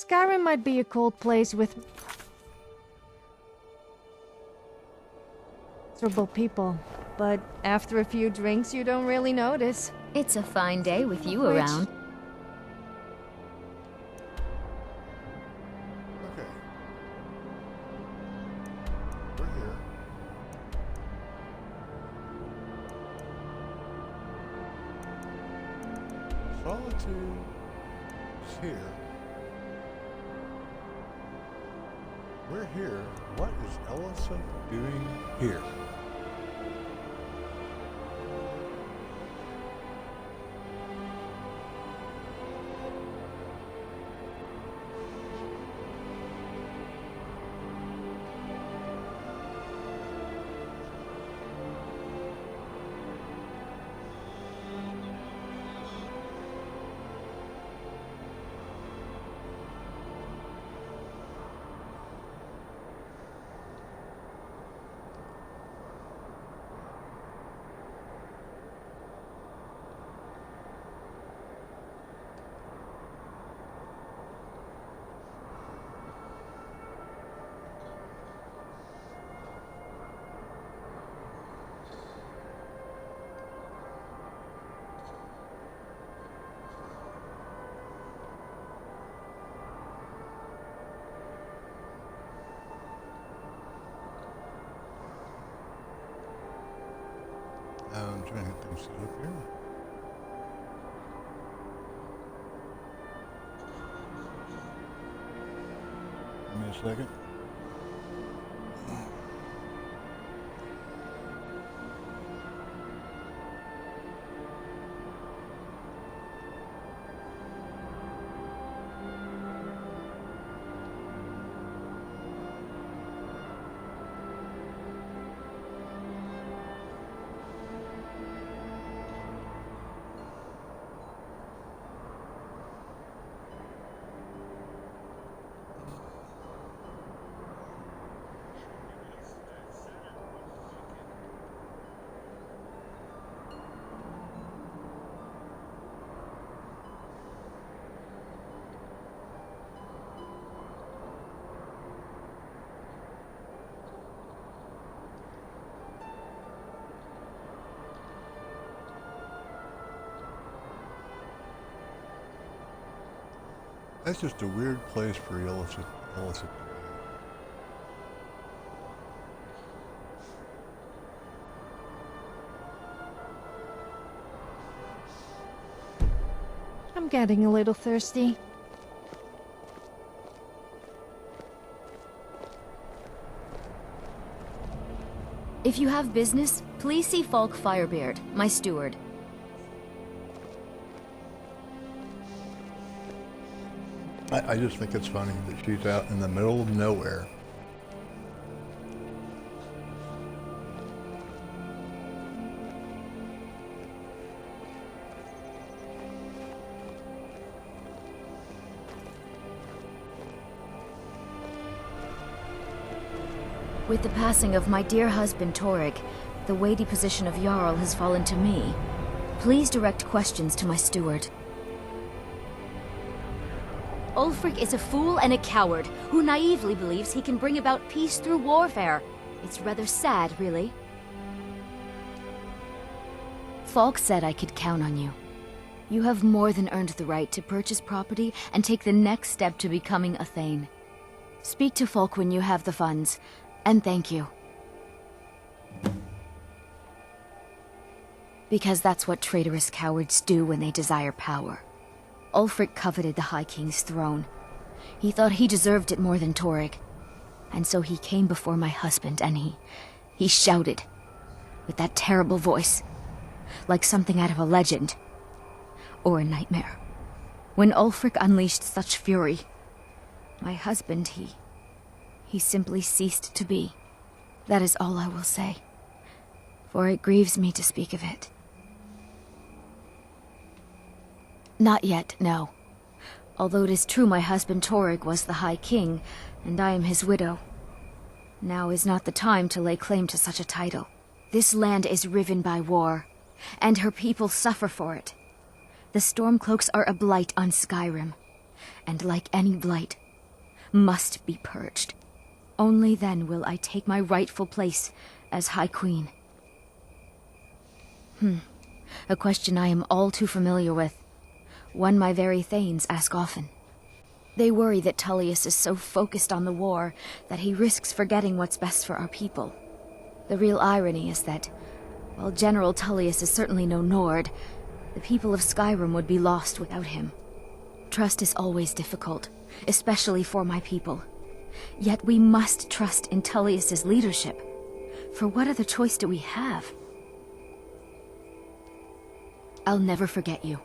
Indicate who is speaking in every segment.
Speaker 1: Skyrim might be a cold place with miserable people, but after a few drinks you don't really notice.
Speaker 2: It's a fine day with you around.
Speaker 3: Okay. We're here. Solitude is here. We're here. What is Ellison doing here? I'm trying to get things set up here. Give me a second. That's just a weird place for Ellison to be.
Speaker 1: I'm getting a little thirsty.
Speaker 2: If you have business, please see Falk Firebeard, my steward.
Speaker 3: I just think it's funny that she's out in the middle of nowhere.
Speaker 2: With the passing of my dear husband Torrig, the weighty position of Jarl has fallen to me. Please direct questions to my steward. Ulfric is a fool and a coward who naively believes he can bring about peace through warfare. It's rather sad, really. Falk said I could count on you. You have more than earned the right to purchase property and take the next step to becoming a Thane. Speak to Falk when you have the funds, and thank you. Because that's what traitorous cowards do when they desire power. Ulfric coveted the High King's throne. He thought he deserved it more than Torrig. And so he came before my husband and he shouted, with that terrible voice, like something out of a legend, or a nightmare. When Ulfric unleashed such fury, my husband, he simply ceased to be. That is all I will say, for it grieves me to speak of it. Not yet, no. Although it is true my husband Torrig was the High King, and I am his widow. Now is not the time to lay claim to such a title. This land is riven by war, and her people suffer for it. The Stormcloaks are a blight on Skyrim, and like any blight, must be purged. Only then will I take my rightful place as High Queen. A question I am all too familiar with. One my very Thanes ask often. They worry that Tullius is so focused on the war that he risks forgetting what's best for our people. The real irony is that, while General Tullius is certainly no Nord, the people of Skyrim would be lost without him. Trust is always difficult, especially for my people. Yet we must trust in Tullius's leadership. For what other choice do we have? I'll never forget you.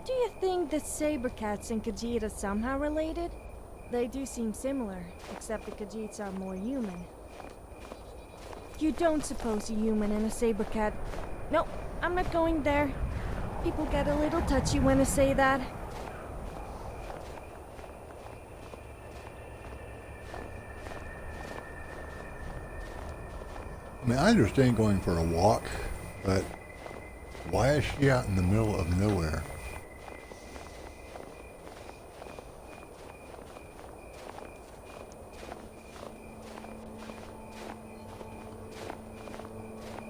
Speaker 1: Do you think the Sabercats and Khajiit are somehow related? They do seem similar, except the Khajiits are more human. You don't suppose a human and a Sabercat... No, I'm not going there. People get a little touchy when I say that.
Speaker 3: I mean, I understand going for a walk, but why is she out in the middle of nowhere?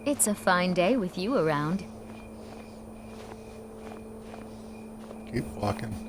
Speaker 2: It's a fine day with you around.
Speaker 3: Keep walking.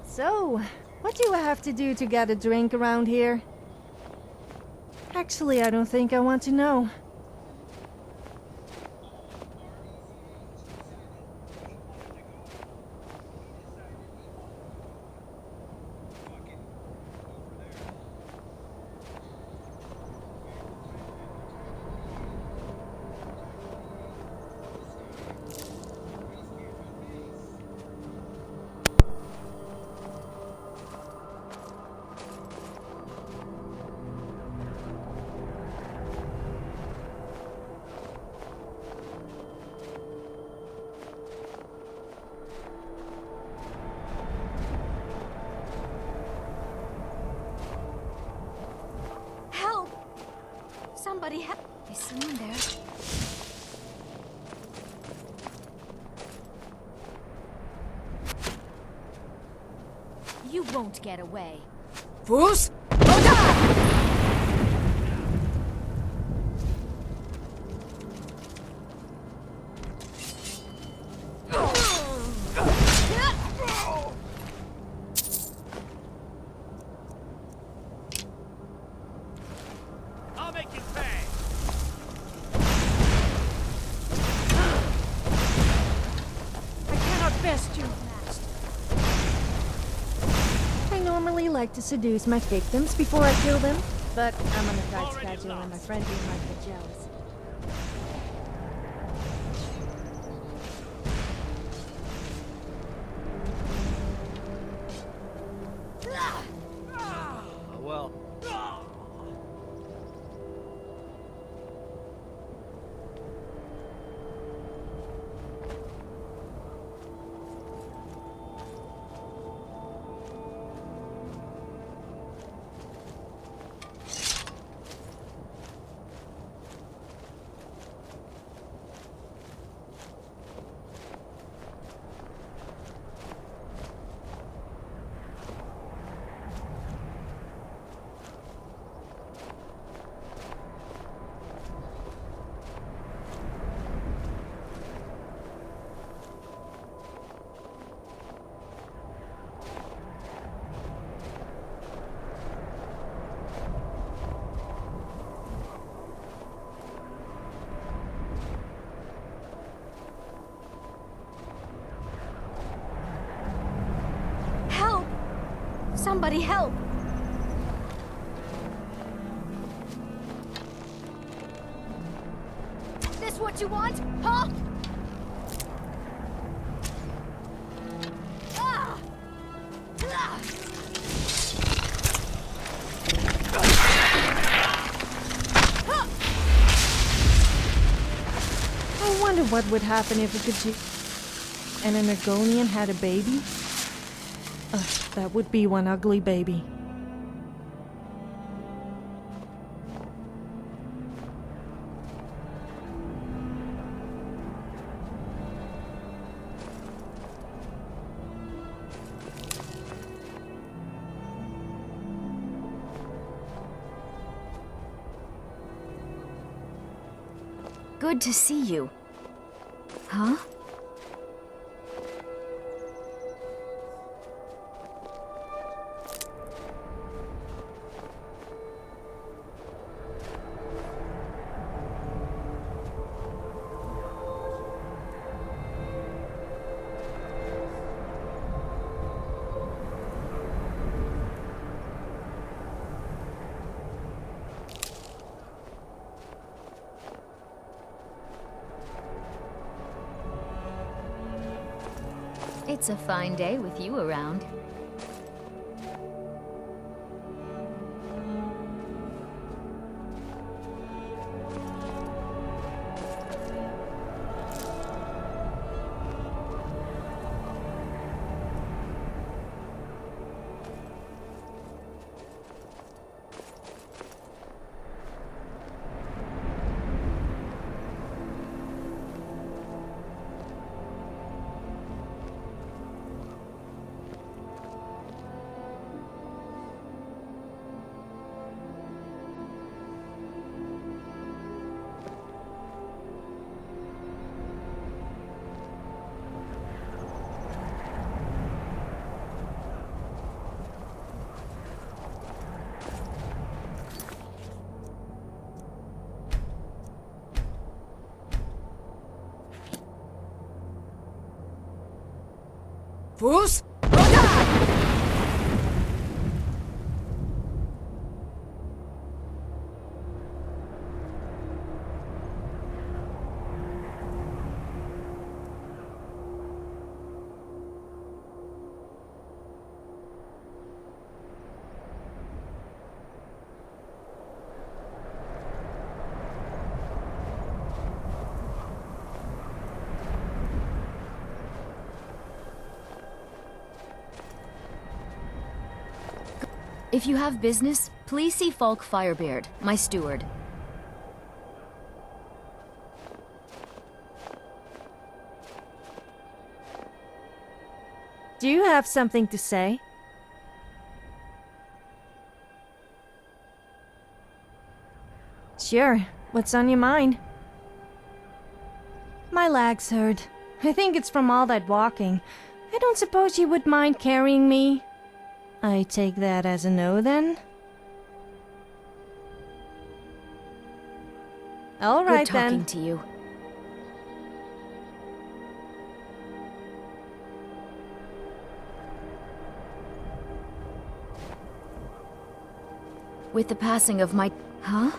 Speaker 1: So, what do I have to do to get a drink around here? Actually, I don't think I want to know.
Speaker 2: Somebody help! Is someone there? You won't get away.
Speaker 4: Fools!
Speaker 5: I'll make you pay.
Speaker 1: I cannot best you, Master. I normally like to seduce my victims before I kill them, but I'm on a tight schedule and my friend here might get jealous.
Speaker 5: Well.
Speaker 2: Help! Somebody help! This what you want, huh? Ah! Ah!
Speaker 1: I wonder what would happen if a Khajiit and an Argonian had a baby. That would be one ugly baby.
Speaker 2: Good to see you. Huh? It's a fine day with you around.
Speaker 4: Fools!
Speaker 2: If you have business, please see Falk Firebeard, my steward.
Speaker 1: Do you have something to say? Sure. What's on your mind? My legs hurt. I think it's from all that walking. I don't suppose you would mind carrying me? I take that as a no, then? All
Speaker 2: Good
Speaker 1: right,
Speaker 2: talking
Speaker 1: then.
Speaker 2: to you. With the passing of my... Huh?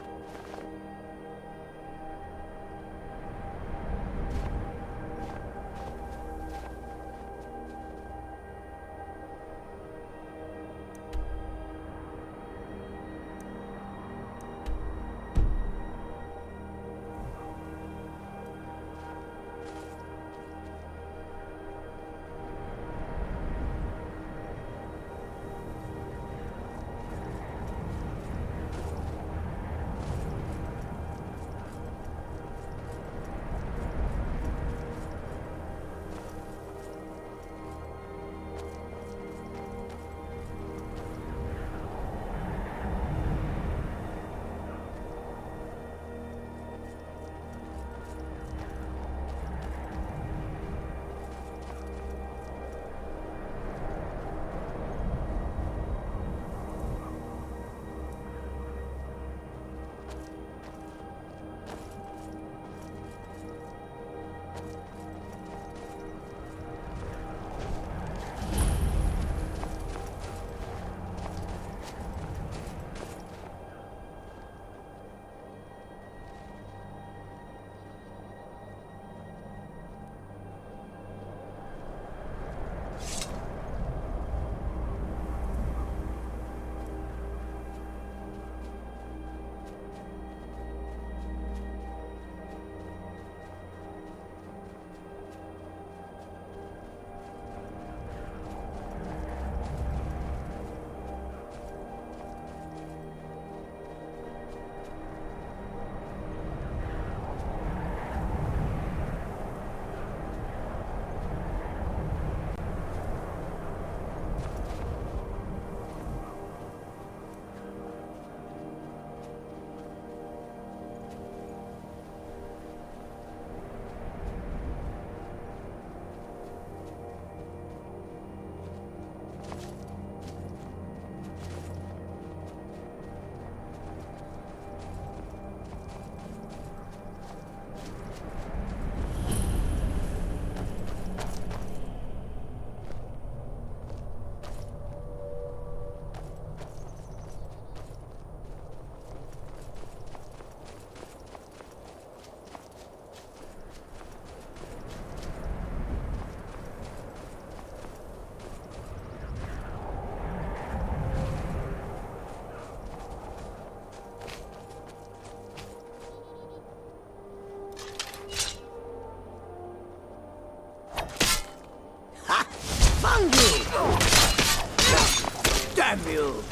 Speaker 5: Damn you!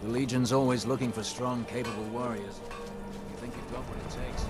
Speaker 5: The Legion's always looking for strong, capable warriors. You think you've got what it takes?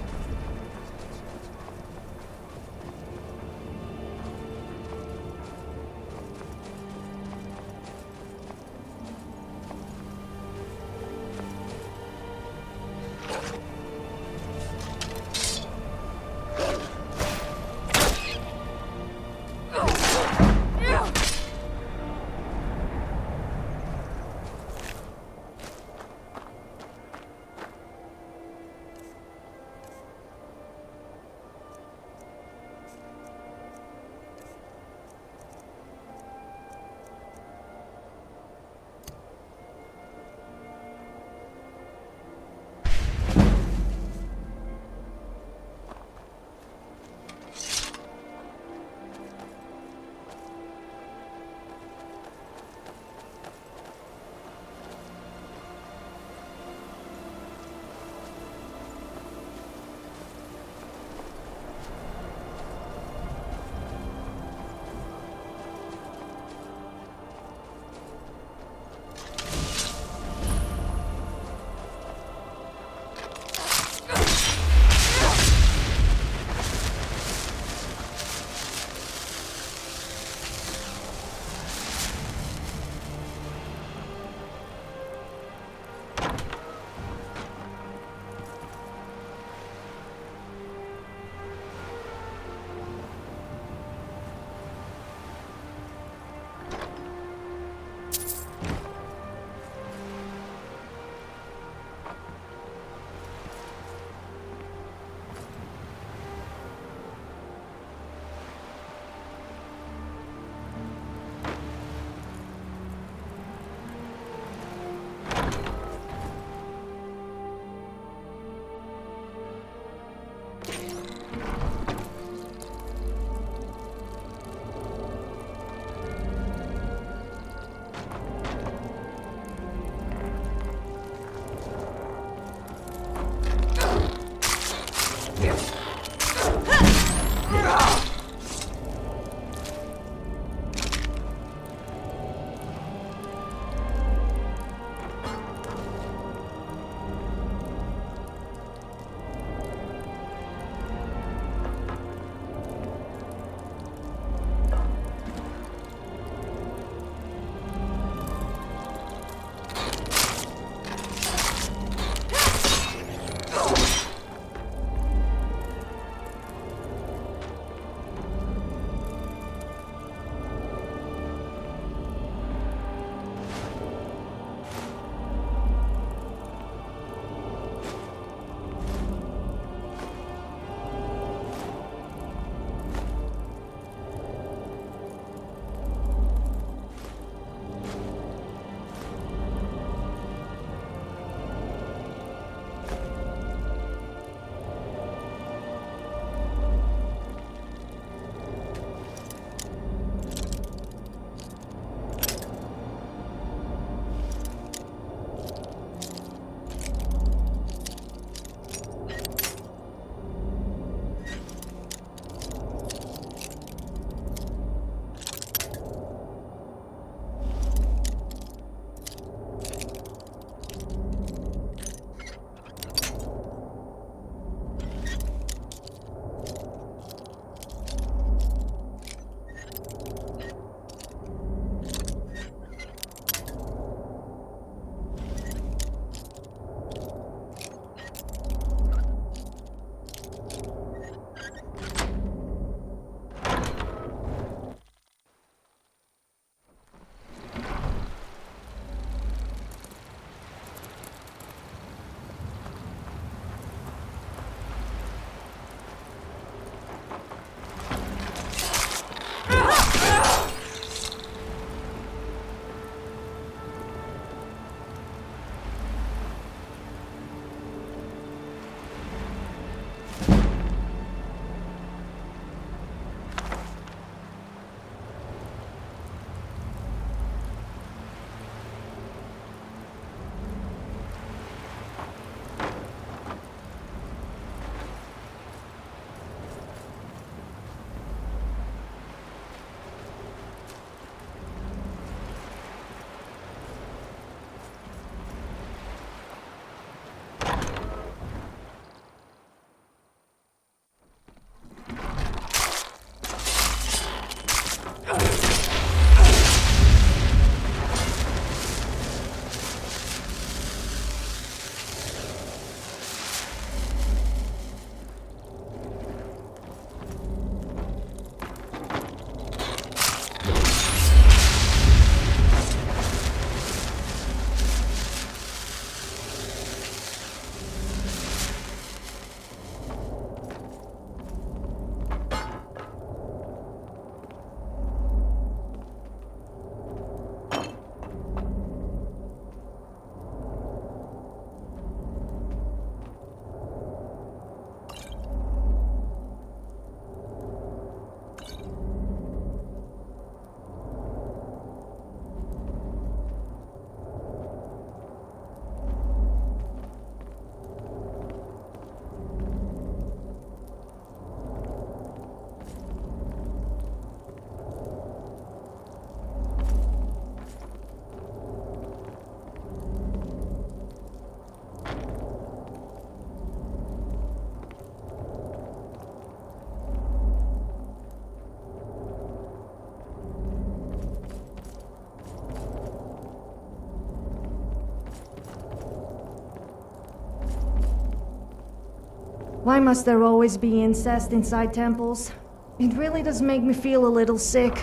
Speaker 1: Why must there always be incest inside temples? It really does make me feel a little sick.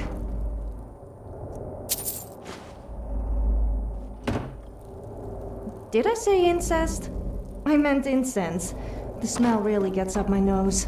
Speaker 1: Did I say incest? I meant incense. The smell really gets up my nose.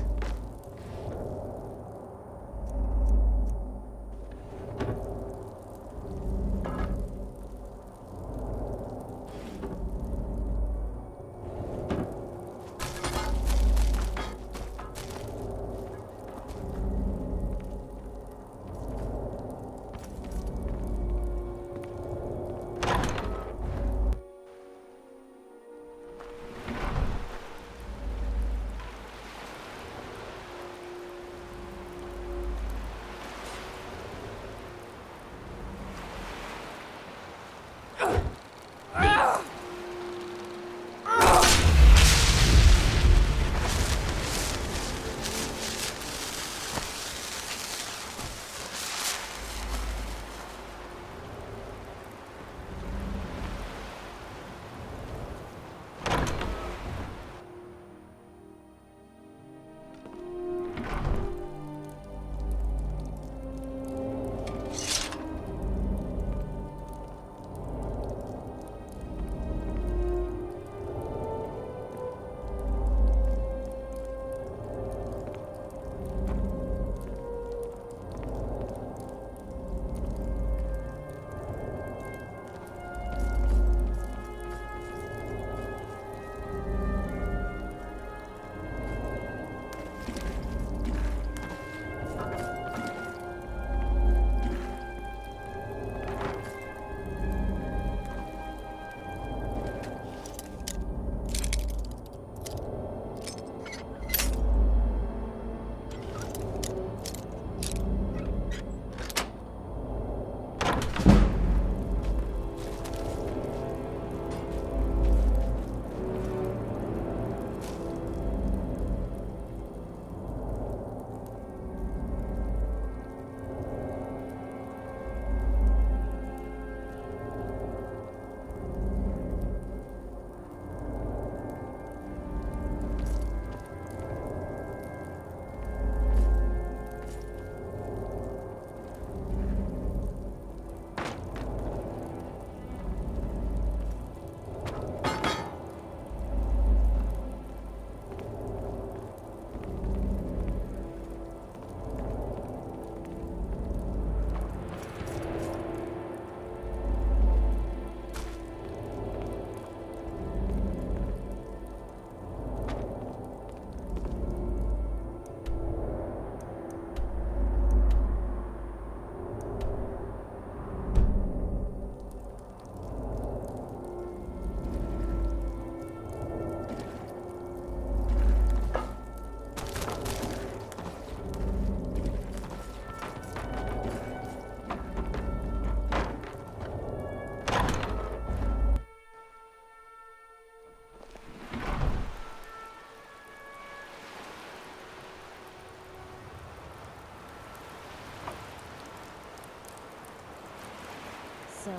Speaker 1: So,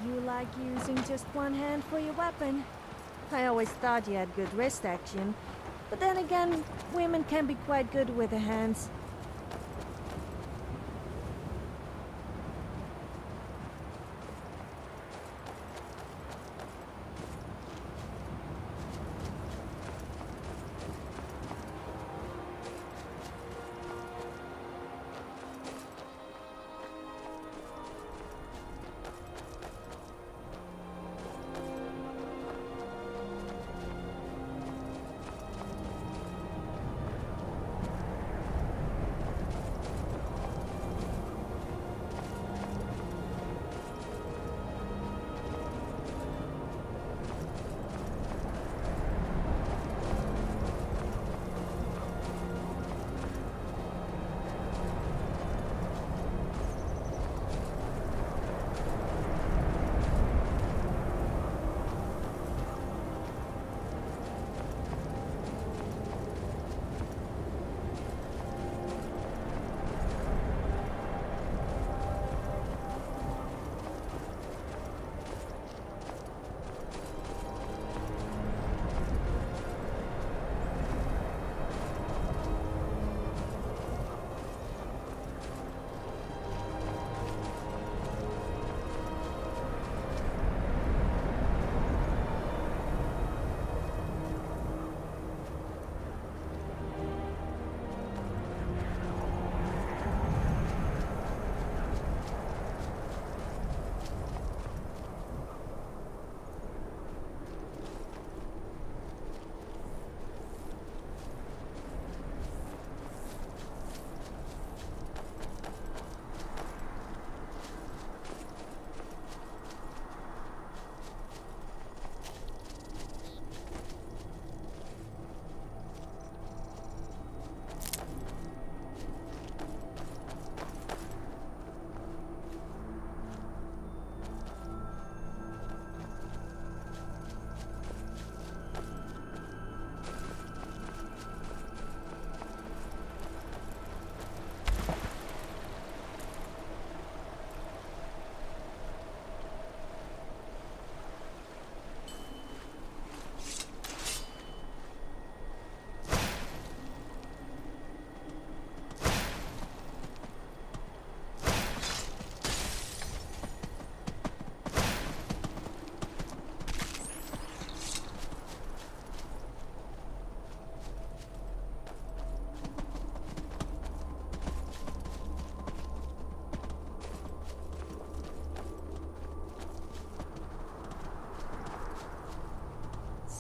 Speaker 1: you like using just one hand for your weapon? I always thought you had good wrist action. But then again, women can be quite good with their hands.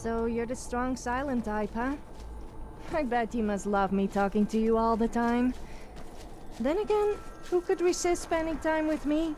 Speaker 1: So you're the strong silent type, huh? I bet you must love me talking to you all the time. Then again, who could resist spending time with me?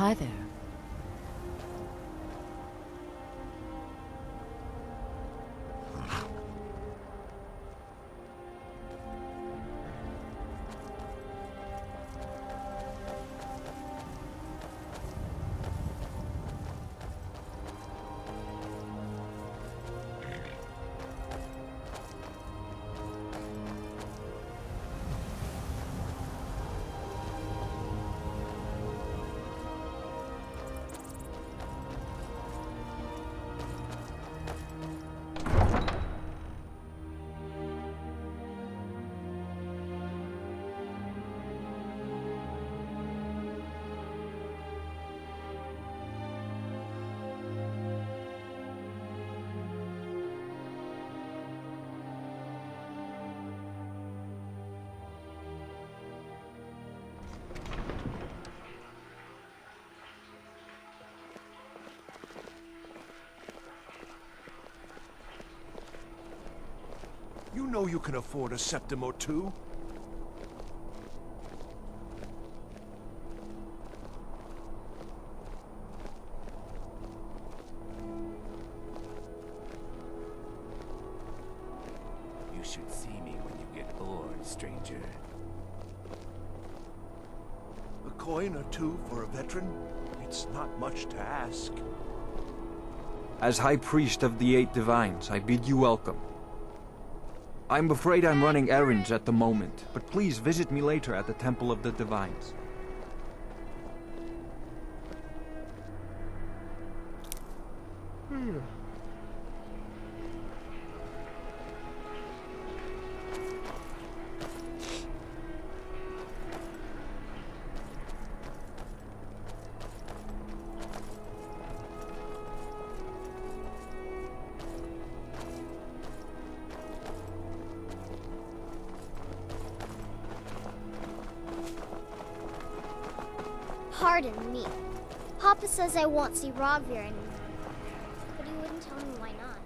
Speaker 4: Hi there.
Speaker 6: You know you can afford a septim or two.
Speaker 7: You should see me when you get bored, stranger.
Speaker 6: A coin or two for a veteran? It's not much to ask.
Speaker 8: As High Priest of the Eight Divines, I bid you welcome. I'm afraid I'm running errands at the moment, but please visit me later at the Temple of the Divines.
Speaker 9: Pardon me. Papa says I won't see Rogvir anymore. But he wouldn't tell me why not.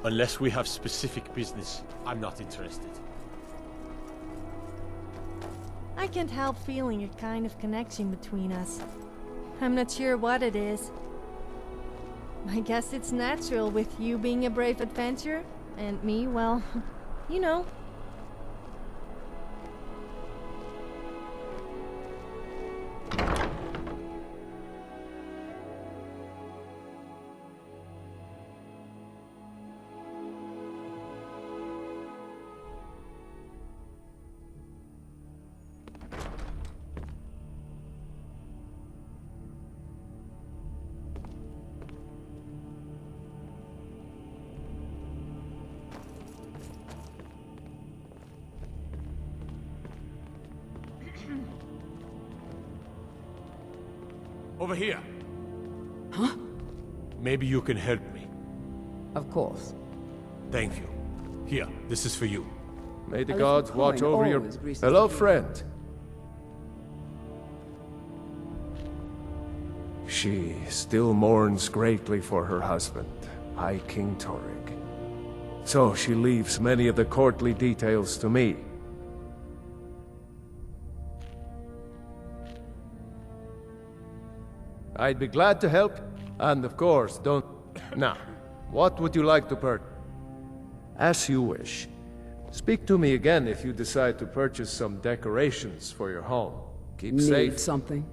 Speaker 10: Unless we have specific business, I'm not interested.
Speaker 1: I can't help feeling a kind of connection between us. I'm not sure what it is. I guess it's natural with you being a brave adventurer, and me, well, you know.
Speaker 10: Over here.
Speaker 4: Huh?
Speaker 10: Maybe you can help me.
Speaker 4: Of course.
Speaker 10: Thank you. Here, this is for you.
Speaker 7: May the
Speaker 4: A
Speaker 7: gods
Speaker 4: little
Speaker 7: watch
Speaker 4: coin
Speaker 7: over your...
Speaker 4: always greases
Speaker 7: Hello,
Speaker 4: the wheel.
Speaker 7: friend. She still mourns greatly for her husband, High King Torrig. So she leaves many of the courtly details to me. I'd be glad to help, and of course, don't... Now, what would you like to purchase? As you wish. Speak to me again if you decide to purchase some decorations for your home. Keep
Speaker 4: Need
Speaker 7: safe.
Speaker 4: something?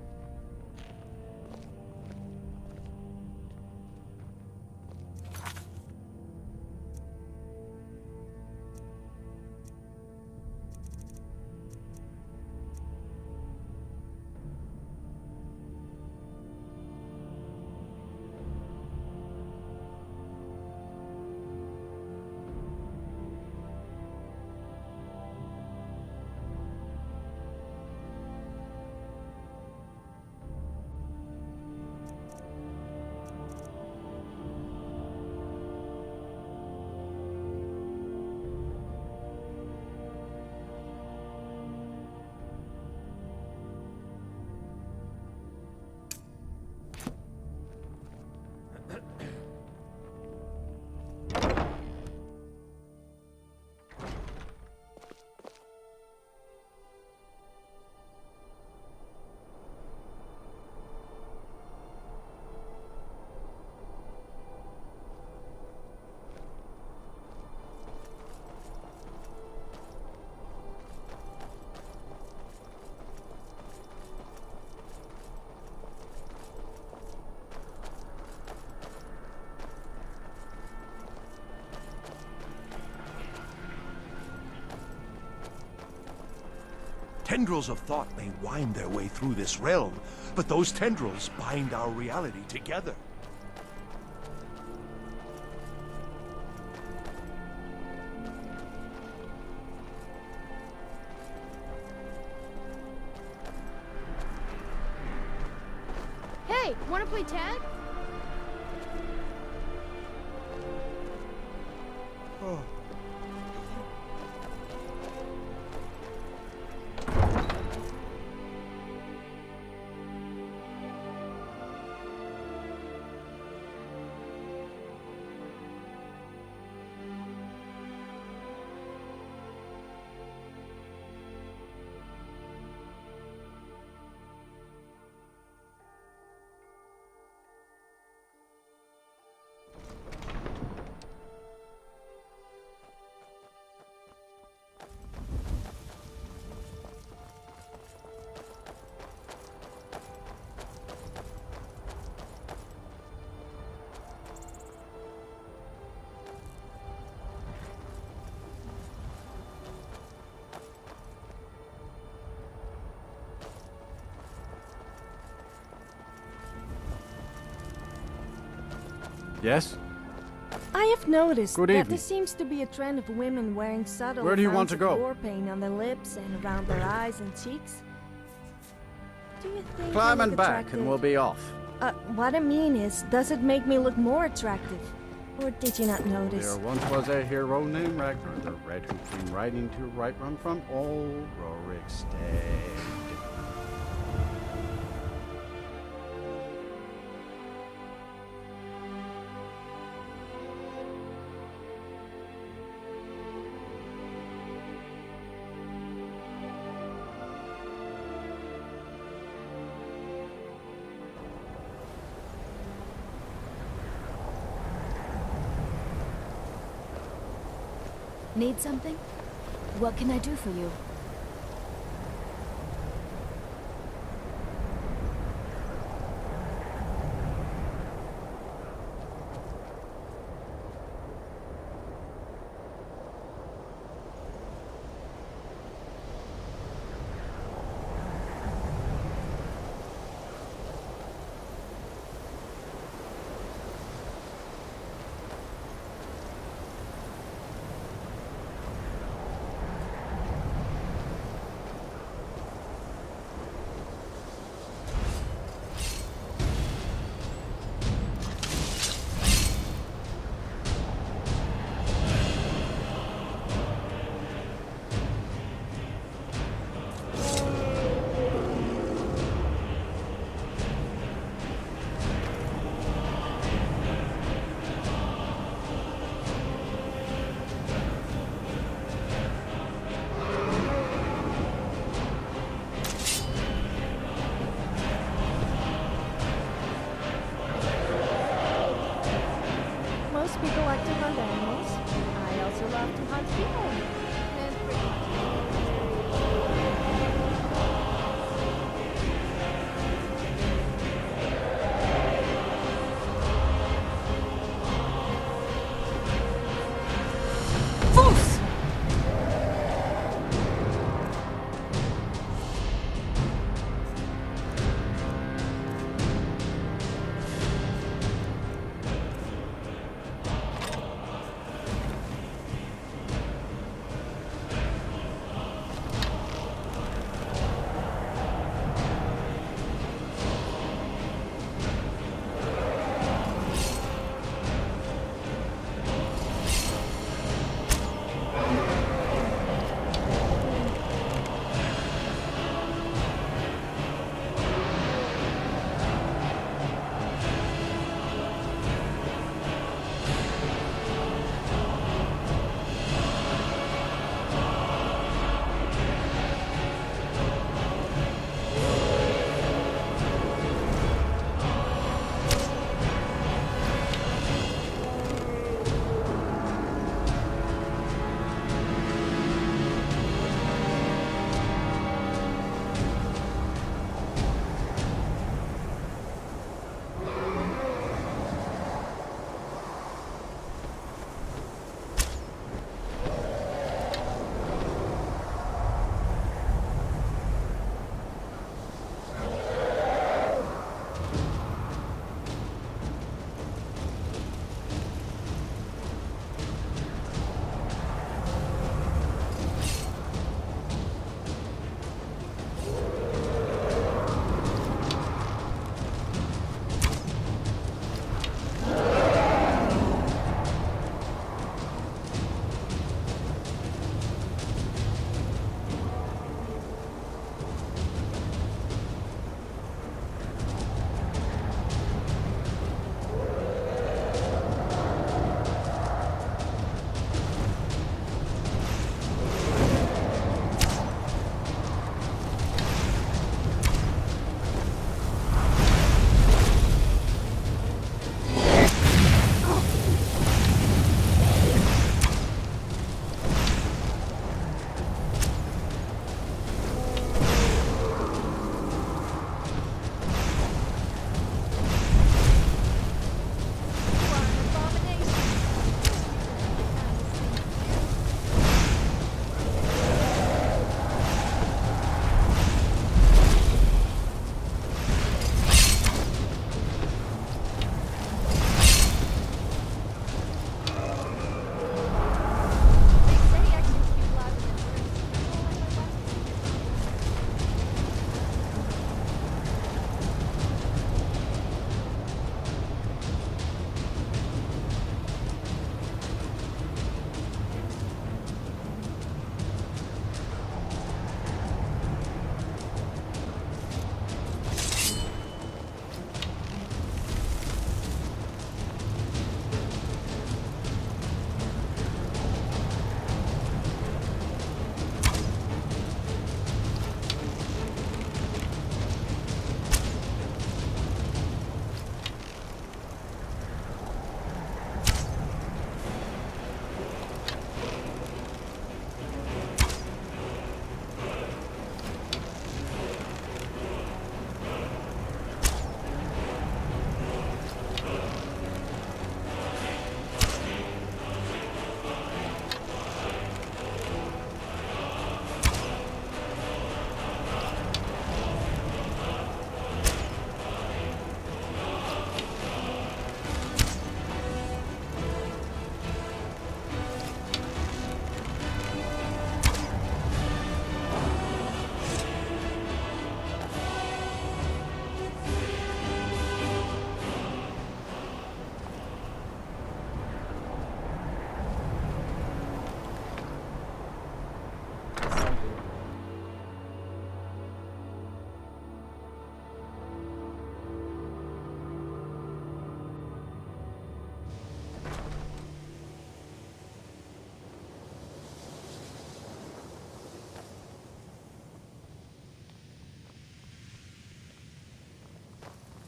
Speaker 6: Tendrils of thought may wind their way through this realm, but those tendrils bind our reality together.
Speaker 9: Hey, wanna play tag?
Speaker 11: Yes?
Speaker 1: I have noticed
Speaker 11: Good
Speaker 1: that
Speaker 11: evening.
Speaker 1: there seems to be a trend of women wearing subtle
Speaker 11: Where do you want
Speaker 1: amounts
Speaker 11: to
Speaker 1: of
Speaker 11: go?
Speaker 1: war paint on their lips and around their eyes and cheeks. Do you think
Speaker 11: Climb
Speaker 1: I
Speaker 11: and
Speaker 1: look
Speaker 11: back
Speaker 1: attractive?
Speaker 11: and we'll be off.
Speaker 1: What I mean is, does it make me look more attractive? Or did you not notice?
Speaker 11: There once was a hero named Ragnar the Red who came riding to right run from old Rorikstead.
Speaker 2: Need something? What can I do for you?
Speaker 1: Most people like to hunt animals. I also love to hunt people. And pretty
Speaker 2: Wolves!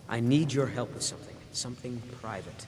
Speaker 12: I need your help with something. Something private.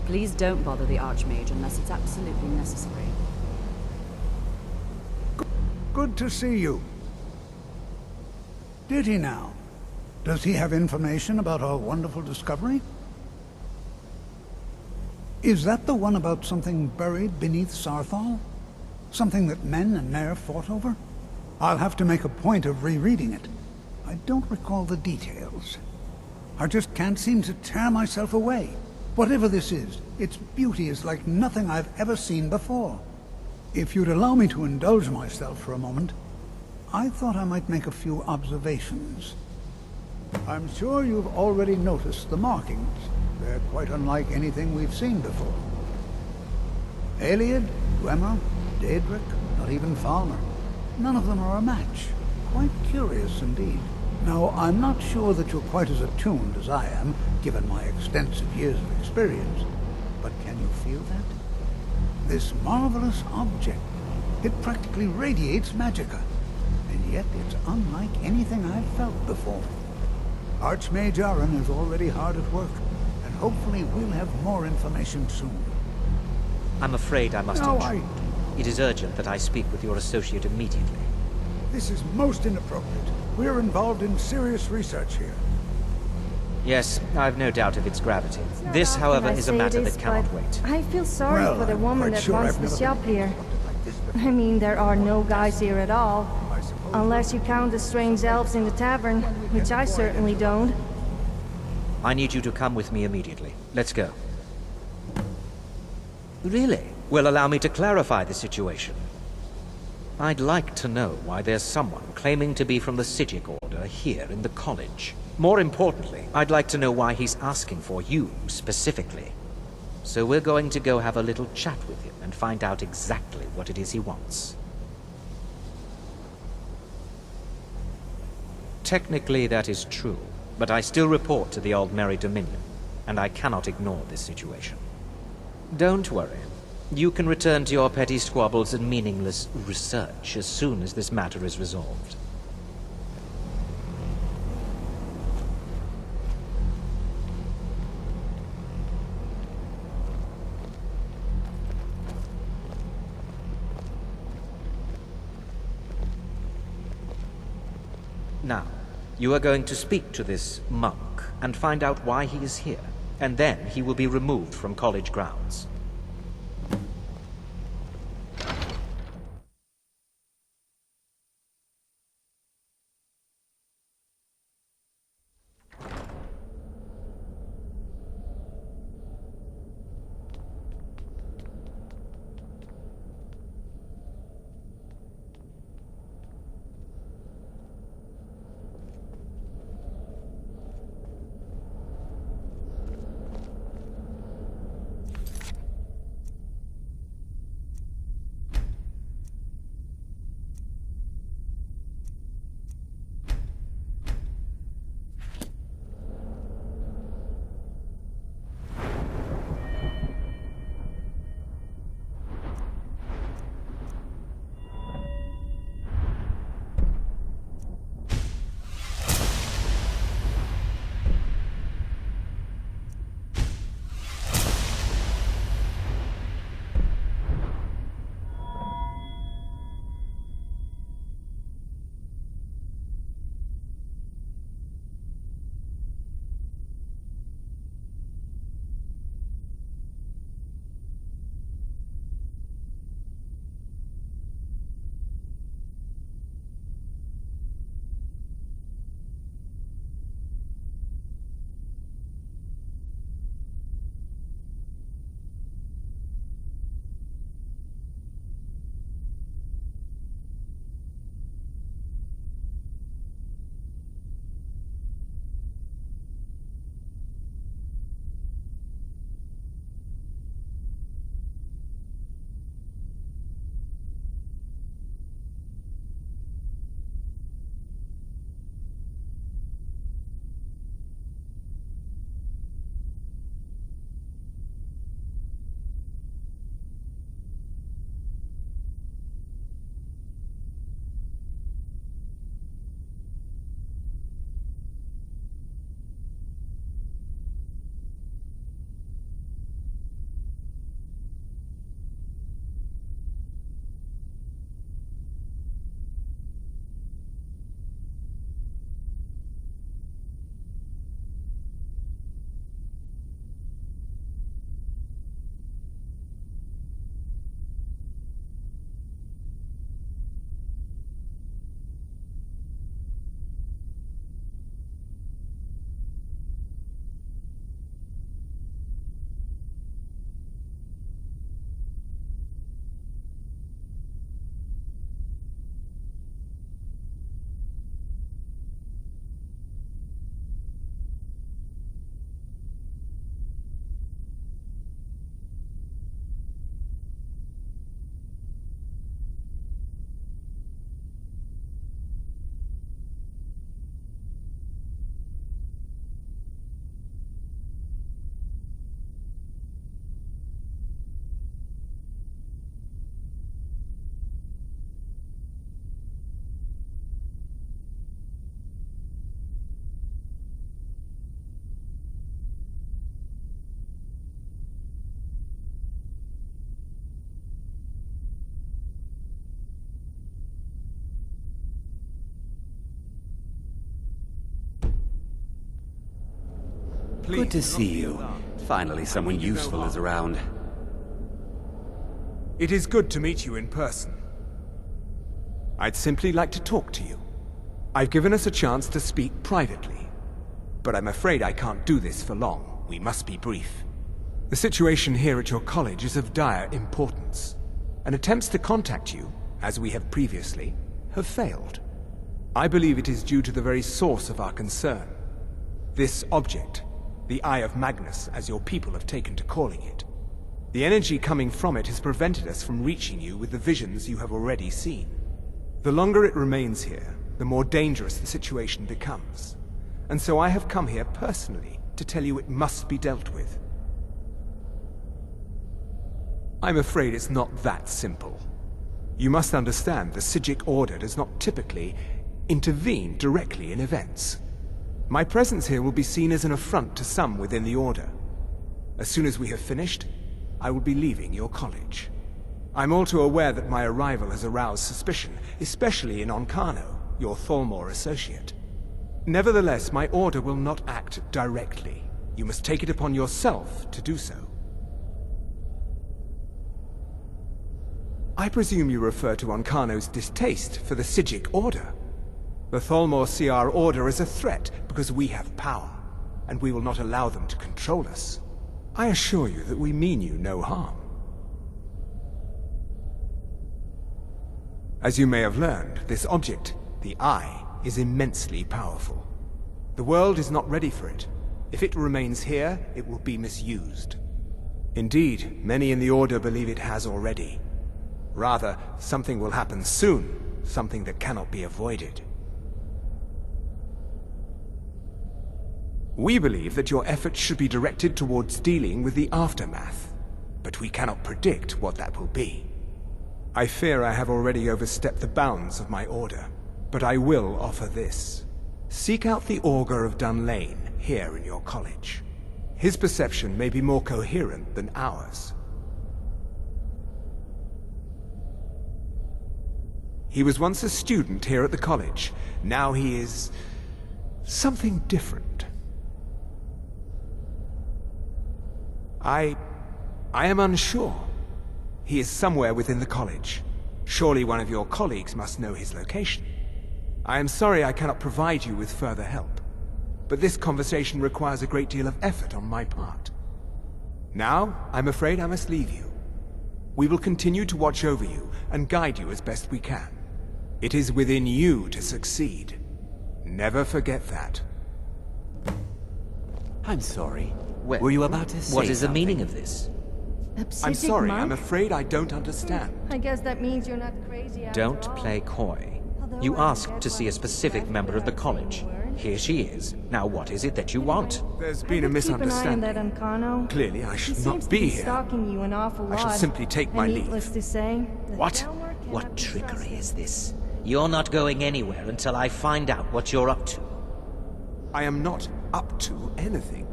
Speaker 13: Please don't bother the Archmage unless it's absolutely necessary.
Speaker 14: Good to see you. Did he now? Does he have information about our wonderful discovery? Is that the one about something buried beneath Sarthal? Something that men and Mare fought over? I'll have to make a point of rereading it. I don't recall the details. I just can't seem to tear myself away. Whatever this is, its beauty is like nothing I've ever seen before. If you'd allow me to indulge myself for a moment, I thought I might make a few observations. I'm sure you've already noticed the markings. They're quite unlike anything we've seen before. Aliad, Dwemer, Daedric, not even Falmer. None of them are a match. Quite curious indeed. Now, I'm not sure that you're quite as attuned as I am, given my extensive years of experience. But can you feel that? This marvelous object, it practically radiates magicka. And yet it's unlike anything I've felt before. Archmage Aaron is already hard at work, and hopefully we'll have more information soon.
Speaker 12: I'm afraid I must intrude. It is urgent that I speak with your associate immediately.
Speaker 14: This is most inappropriate. We're involved in serious research here.
Speaker 12: Yes, I've no doubt of its gravity. This, however, is a matter that cannot wait.
Speaker 1: I feel sorry for the woman that runs the shop here. I mean, there are no guys here at all. Unless you count the strange elves in the tavern, which I certainly don't.
Speaker 12: I need you to come with me immediately. Let's go. Really? Well, allow me to clarify the situation. I'd like to know why there's someone claiming to be from the Sijic Order here in the college. More importantly, I'd like to know why he's asking for you specifically. So we're going to go have a little chat with him and find out exactly what it is he wants. Technically, that is true, but I still report to the Aldmeri Dominion, and I cannot ignore this situation. Don't worry. You can return to your petty squabbles and meaningless research as soon as this matter is resolved. Now, you are going to speak to this monk and find out why he is here, and then he will be removed from college grounds.
Speaker 15: Good to see you. Finally, someone useful is around.
Speaker 16: It is good to meet you in person. I'd simply like to talk to you. I've given us a chance to speak privately, but I'm afraid I can't do this for long. We must be brief. The situation here at your college is of dire importance, and attempts to contact you, as we have previously, have failed. I believe it is due to the very source of our concern. This object, the Eye of Magnus, as your people have taken to calling it. The energy coming from it has prevented us from reaching you with the visions you have already seen. The longer it remains here, the more dangerous the situation becomes. And so I have come here personally to tell you it must be dealt with. I'm afraid it's not that simple. You must understand the Psijic Order does not typically intervene directly in events. My presence here will be seen as an affront to some within the Order. As soon as we have finished, I will be leaving your college. I'm all too aware that my arrival has aroused suspicion, especially in Onkano, your Thalmor associate. Nevertheless, my Order will not act directly. You must take it upon yourself to do so. I presume you refer to Onkano's distaste for the Psijic Order. The Thalmor see our Order as a threat because we have power, and we will not allow them to control us. I assure you that we mean you no harm. As you may have learned, this object, the Eye, is immensely powerful. The world is not ready for it. If it remains here, it will be misused. Indeed, many in the Order believe it has already. Rather, something will happen soon, something that cannot be avoided. We believe that your efforts should be directed towards dealing with the aftermath, but we cannot predict what that will be. I fear I have already overstepped the bounds of my Order, but I will offer this. Seek out the Augur of Dunlane here in your college. His perception may be more coherent than ours. He was once a student here at the college. Now he is something different. I am unsure. He is somewhere within the college. Surely one of your colleagues must know his location. I am sorry I cannot provide you with further help, but this conversation requires a great deal of effort on my part. Now, I'm afraid I must leave you. We will continue to watch over you and guide you as best we can. It is within you to succeed. Never forget that.
Speaker 15: I'm sorry. Were you about to say
Speaker 12: What is the
Speaker 15: something?
Speaker 12: meaning of this?
Speaker 16: I'm sorry, I'm afraid I don't understand.
Speaker 1: I guess that means you're not crazy after
Speaker 12: Don't
Speaker 1: all.
Speaker 12: play coy. You asked to see a specific member of the college. Here she is. Now what is it that you want?
Speaker 16: There's been a
Speaker 1: Keep an eye on that
Speaker 16: misunderstanding.
Speaker 1: Unkano.
Speaker 16: Clearly, I
Speaker 1: He
Speaker 16: should
Speaker 1: seems
Speaker 16: not
Speaker 1: to
Speaker 16: be here.
Speaker 1: stalking you an awful lot.
Speaker 16: I shall simply take my
Speaker 1: and
Speaker 16: leave.
Speaker 1: needless to say, the
Speaker 12: What?
Speaker 1: Thalmor cannot
Speaker 12: What
Speaker 1: be
Speaker 12: trickery
Speaker 1: trusted.
Speaker 12: is this? You're not going anywhere until I find out what you're up to.
Speaker 16: I am not up to anything.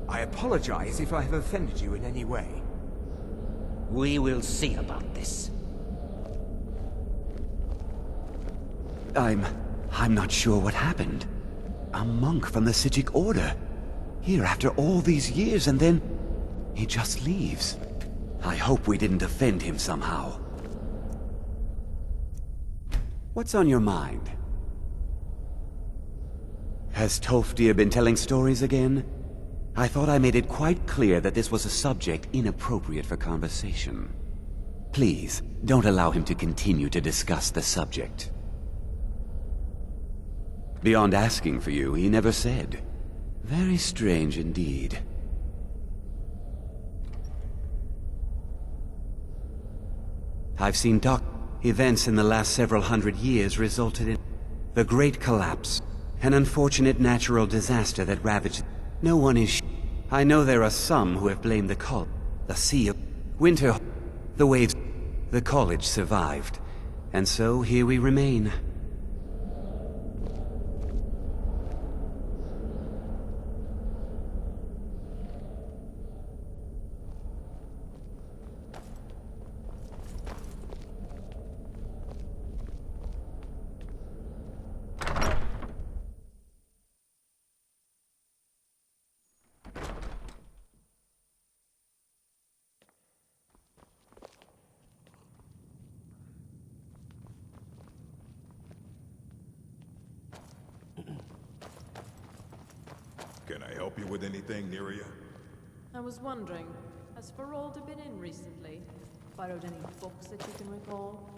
Speaker 16: I apologize if I have offended you in any way.
Speaker 12: We will see about this.
Speaker 15: I'm not sure what happened. A monk from the Psijic Order. Here after all these years, and then he just leaves. I hope we didn't offend him somehow. What's on your mind? Has Tofdir been telling stories again? I thought I made it quite clear that this was a subject inappropriate for conversation. Please, don't allow him to continue to discuss the subject. Beyond asking for you, he never said. Very strange indeed. I've seen events in the last several hundred years resulted in the Great Collapse, an unfortunate natural disaster that ravaged. No one is I know there are some who have blamed the cult, the sea of winter, the waves. The college survived, and so here we remain.
Speaker 17: help you with anything, Neria?
Speaker 13: I was wondering, has Ferolda been in recently? Borrowed any books that you can recall?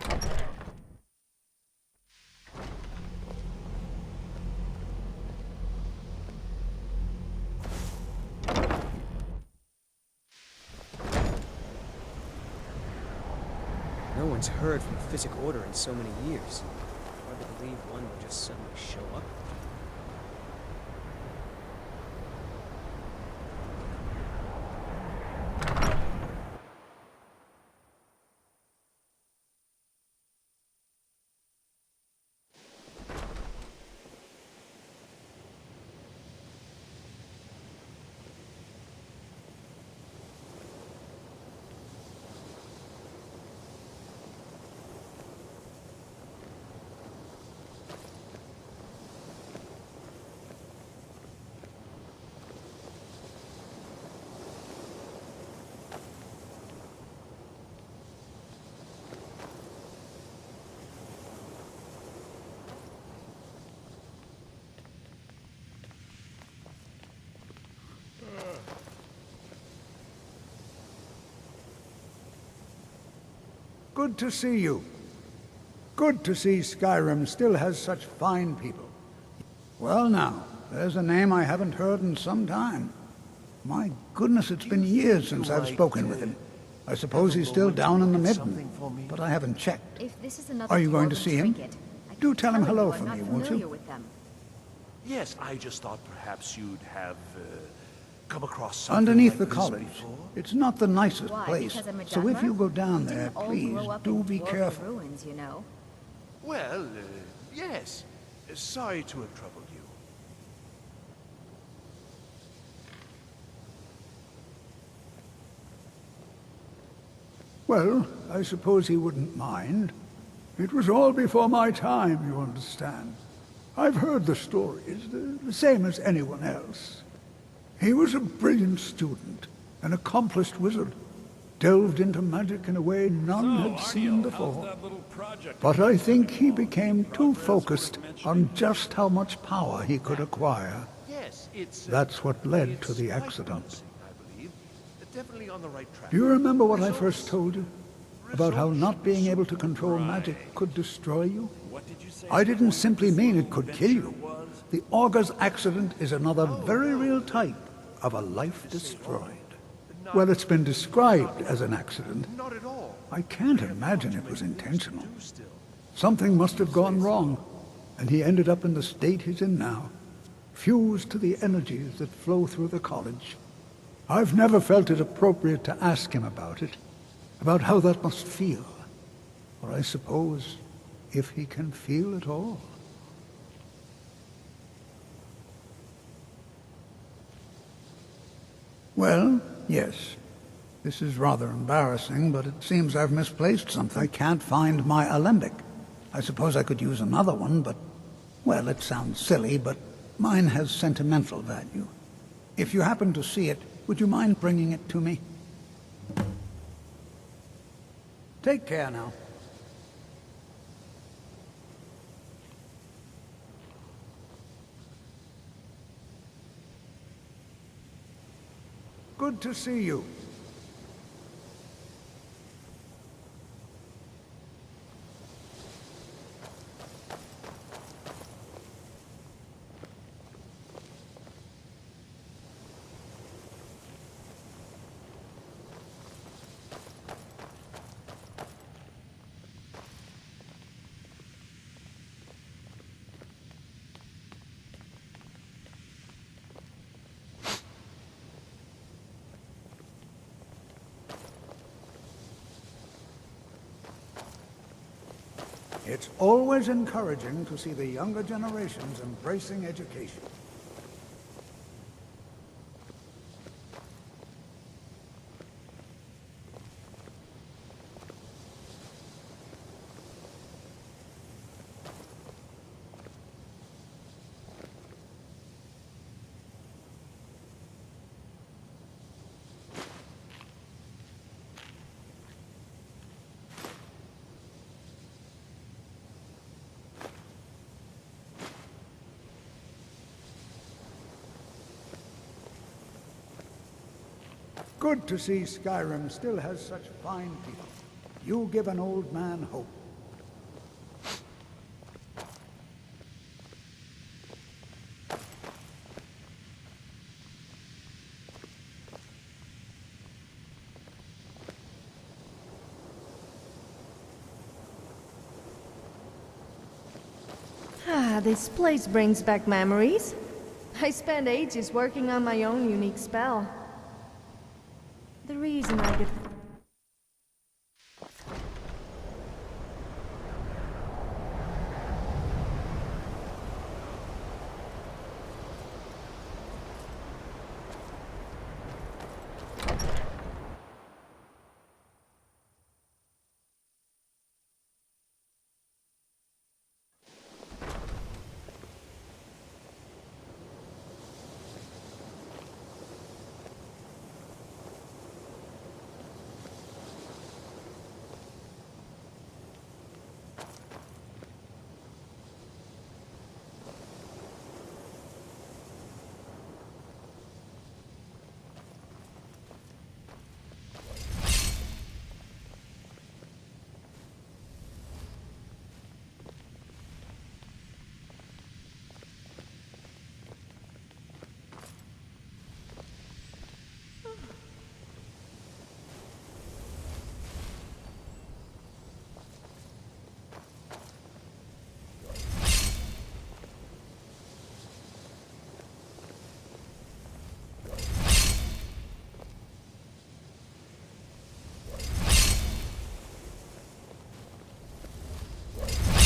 Speaker 18: No one's heard from the Physic Order in so many years. Hard to believe one would just suddenly show up.
Speaker 14: Good to see you. Good to see Skyrim still has such fine people. Well now, there's a name I haven't heard in some time. My goodness, it's been years since I've spoken with him. I suppose he's still down in the Midden, but I haven't checked.
Speaker 2: If this is another
Speaker 14: Are you going to
Speaker 2: dwarven
Speaker 14: see him?
Speaker 2: trinket, I
Speaker 14: Do
Speaker 2: keep
Speaker 14: tell him
Speaker 2: telling
Speaker 14: hello
Speaker 2: you
Speaker 14: for
Speaker 2: I'm
Speaker 14: me,
Speaker 2: not
Speaker 14: won't
Speaker 2: familiar
Speaker 14: you?
Speaker 2: with them.
Speaker 6: Yes, I just thought perhaps you'd have come across something
Speaker 14: Underneath
Speaker 6: like
Speaker 14: the
Speaker 6: this
Speaker 14: college.
Speaker 6: before.
Speaker 14: It's not the nicest
Speaker 2: Why?
Speaker 14: place,
Speaker 2: Because I'm a
Speaker 14: so if
Speaker 2: Jugma?
Speaker 14: you go down
Speaker 2: We
Speaker 14: there,
Speaker 2: didn't all
Speaker 14: please
Speaker 2: grow up
Speaker 14: do
Speaker 2: in
Speaker 14: be
Speaker 2: dwarven
Speaker 14: careful.
Speaker 2: ruins, you know.
Speaker 6: Well, yes. Sorry to have troubled you.
Speaker 14: Well, I suppose he wouldn't mind. It was all before my time, you understand. I've heard the stories, the same as anyone else. He was a brilliant student, an accomplished wizard, delved into magic in a way none had seen before. But I think he became too focused on just how much power he could acquire.
Speaker 6: Yes, it's...
Speaker 14: That's what led to the accident.
Speaker 6: promising, I believe. Definitely on the right track.
Speaker 14: Do you remember what I first told you? About how not being able to control magic could destroy you? I didn't simply mean it could kill you. The Augur's accident is another very real type of a life destroyed. Well, it's been described as an accident.
Speaker 6: Not at all.
Speaker 14: I can't imagine it was intentional. Something must have gone wrong, and he ended up in the state he's in now, fused to the energies that flow through the college. I've never felt it appropriate to ask him about it, about how that must feel. Or I suppose, if he can feel at all. Well, yes. This is rather embarrassing, but it seems I've misplaced something. I can't find my alembic. I suppose I could use another one, but, well, it sounds silly, but mine has sentimental value. If you happen to see it, would you mind bringing it to me? Take care now. Good to see you. It's always encouraging to see the younger generations embracing education. Good to see Skyrim still has such fine people. You give an old man hope.
Speaker 1: Ah, this place brings back memories. I spent ages working on my own unique spell. The reason I get...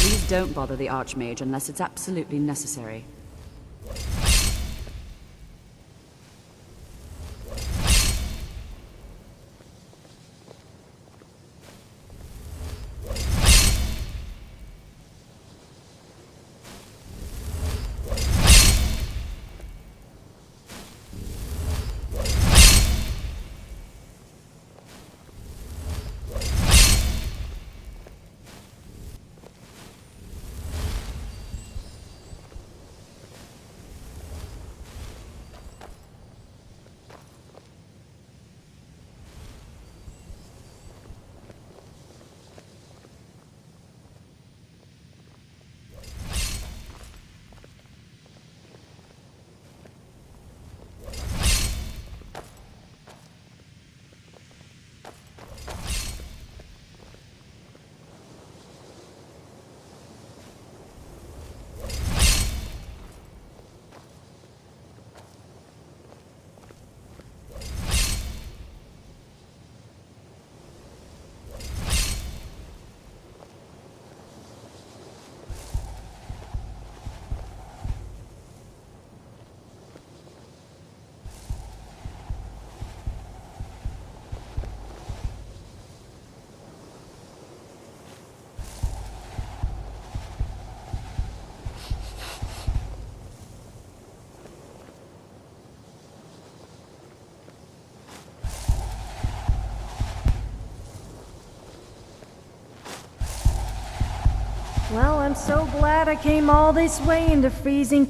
Speaker 17: Please don't bother the Archmage unless it's absolutely necessary.
Speaker 1: Well, I'm so glad I came all this way into freezing...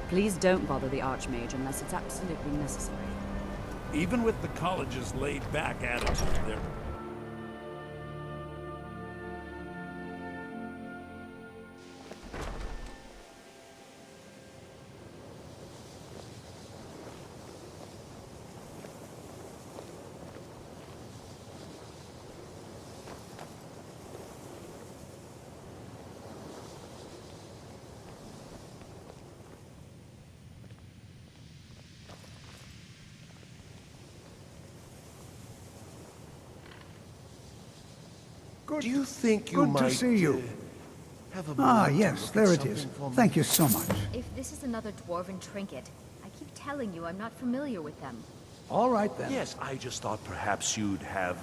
Speaker 17: Please don't bother the Archmage unless it's absolutely necessary.
Speaker 6: Even with the college's laid-back attitude, they're... Do you think you
Speaker 14: Good
Speaker 6: might
Speaker 14: to see you.
Speaker 6: have a
Speaker 14: Ah,
Speaker 6: moment to
Speaker 14: yes,
Speaker 6: look
Speaker 14: there
Speaker 6: at
Speaker 14: it is.
Speaker 6: something for me?
Speaker 14: Thank you so much.
Speaker 2: If this is another dwarven trinket, I keep telling you I'm not familiar with them.
Speaker 14: All right then.
Speaker 6: Yes, I just thought perhaps you'd have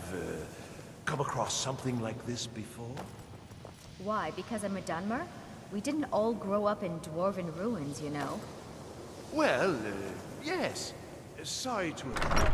Speaker 6: come across something like this before.
Speaker 2: Why? Because I'm a Dunmer? We didn't all grow up in dwarven ruins, you know.
Speaker 6: Well, yes. Sorry to...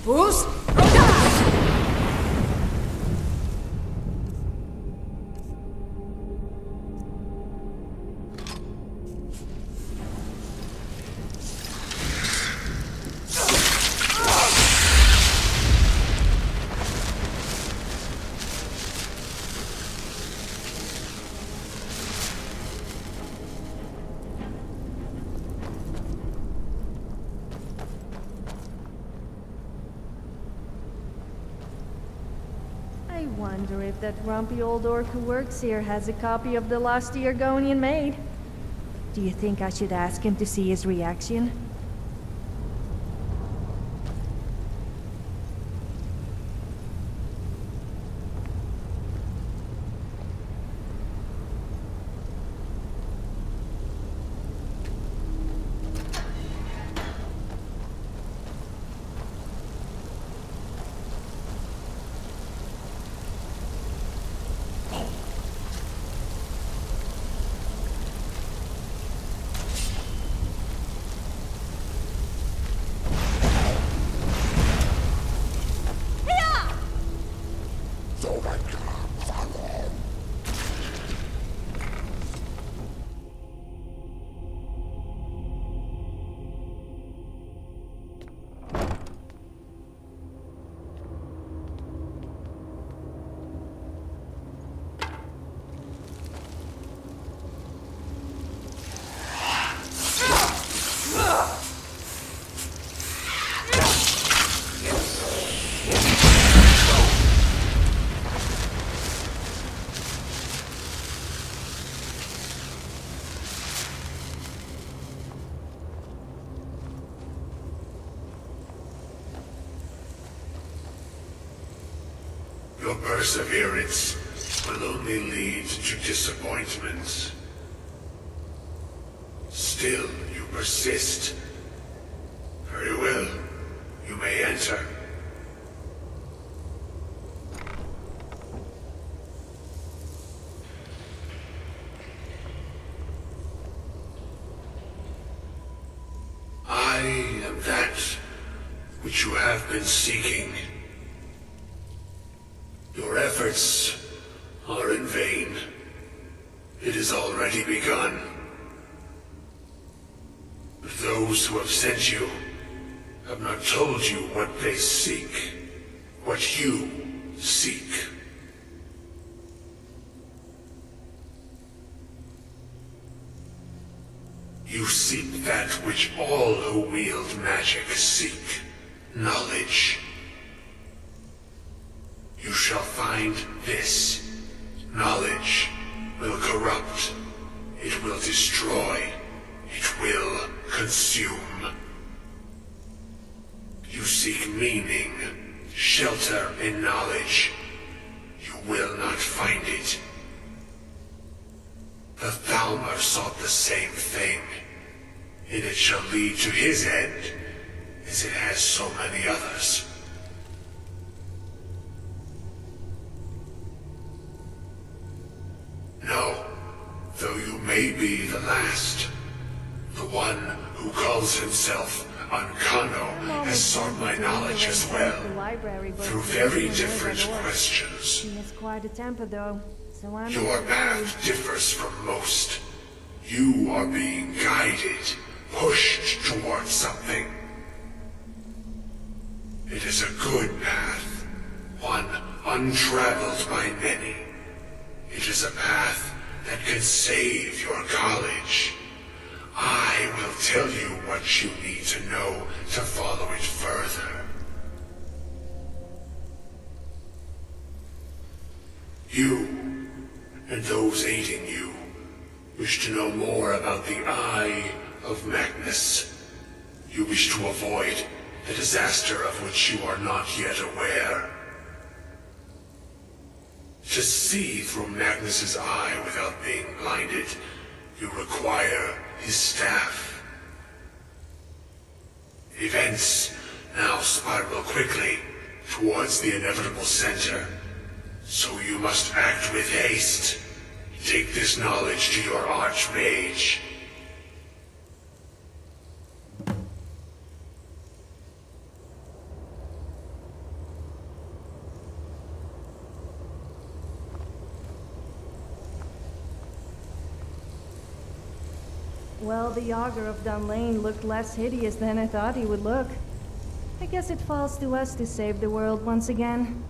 Speaker 17: Boost!
Speaker 1: I wonder if that grumpy old orc who works here has a copy of the Lost Argonian Maid. Do you think I should ask him to see his reaction?
Speaker 19: Your perseverance will only lead to disappointments. Still, you persist. Very well. You may enter. I am that which you have been seeking. Your efforts are in vain. It has already begun. But those who have sent you have not told you what they seek, what you seek. You seek that which all who wield magic seek, knowledge. You shall find this. Knowledge will corrupt. It will destroy. It will consume. You seek meaning, shelter in knowledge. You will not find it. The Thalmor sought the same thing, and it shall lead to his end, as it has so many others. No, though you may be the last, the one who calls himself Ancano has sought my knowledge as well, through very different questions.
Speaker 1: She has quite a temper, though, so I'm
Speaker 19: Your path differs from most. You are being guided, pushed towards something. It is a good path, one untraveled by many. It is a path that can save your college. I will tell you what you need to know to follow it further. You, and those aiding you, wish to know more about the Eye of Magnus. You wish to avoid the disaster of which you are not yet aware. To see through Magnus's eye without being blinded, you require his staff. Events now spiral quickly towards the inevitable center, so you must act with haste. Take this knowledge to your Archmage.
Speaker 1: Well, the Augur of Dunlane looked less hideous than I thought he would look. I guess it falls to us to save the world once again.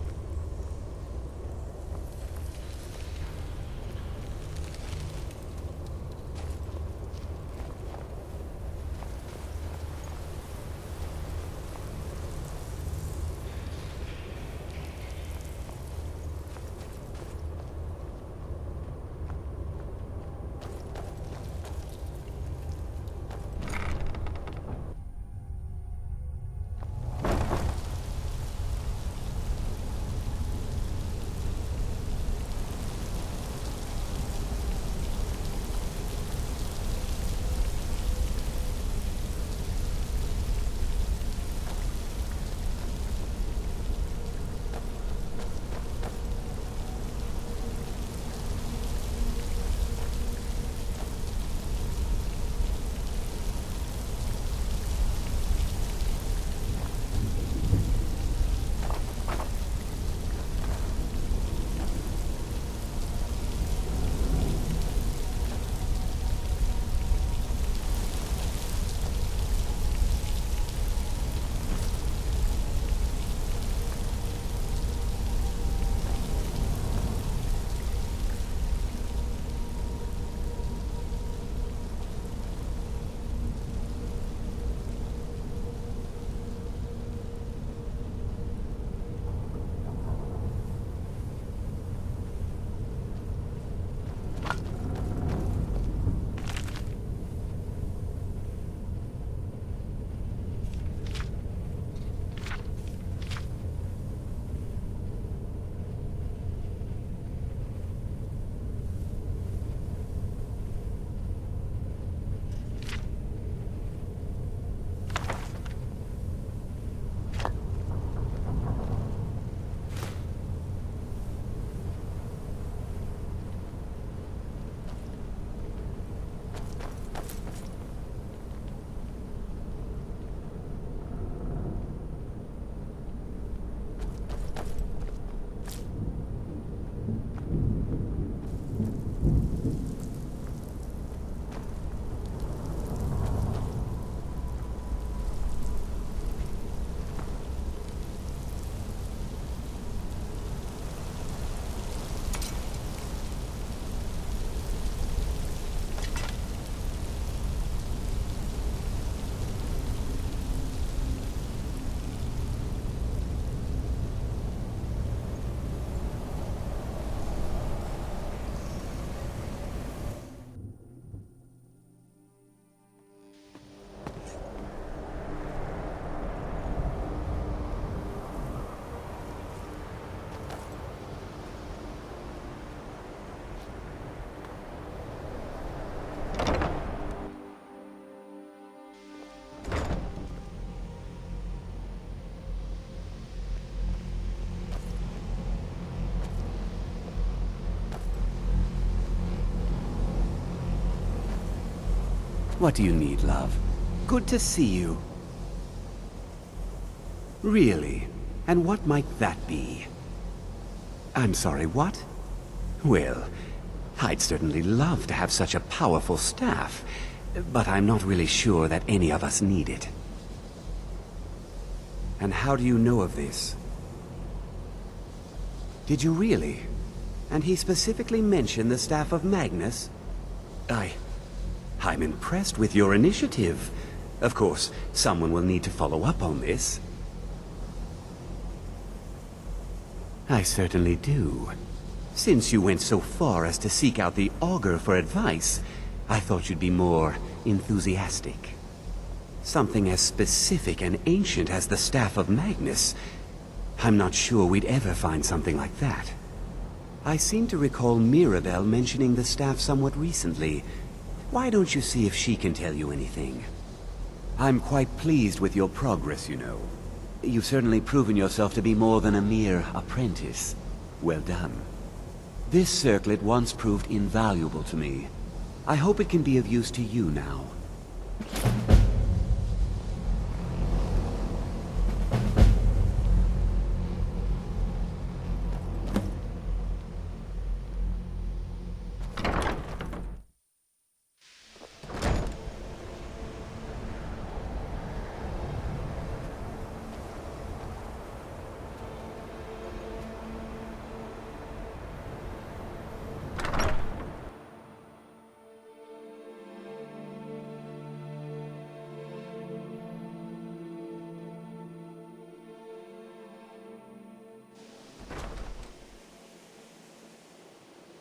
Speaker 15: What do you need, love? Good to see you. Really? And what might that be? I'm sorry, what? Well, I'd certainly love to have such a powerful staff, but I'm not really sure that any of us need it. And how do you know of this? Did you really? And he specifically mentioned the staff of Magnus? I'm impressed with your initiative. Of course, someone will need to follow up on this. I certainly do. Since you went so far as to seek out the Augur for advice, I thought you'd be more enthusiastic. Something as specific and ancient as the Staff of Magnus. I'm not sure we'd ever find something like that. I seem to recall Mirabelle mentioning the staff somewhat recently. Why don't you see if she can tell you anything? I'm quite pleased with your progress, you know. You've certainly proven yourself to be more than a mere apprentice. Well done. This circlet once proved invaluable to me. I hope it can be of use to you now.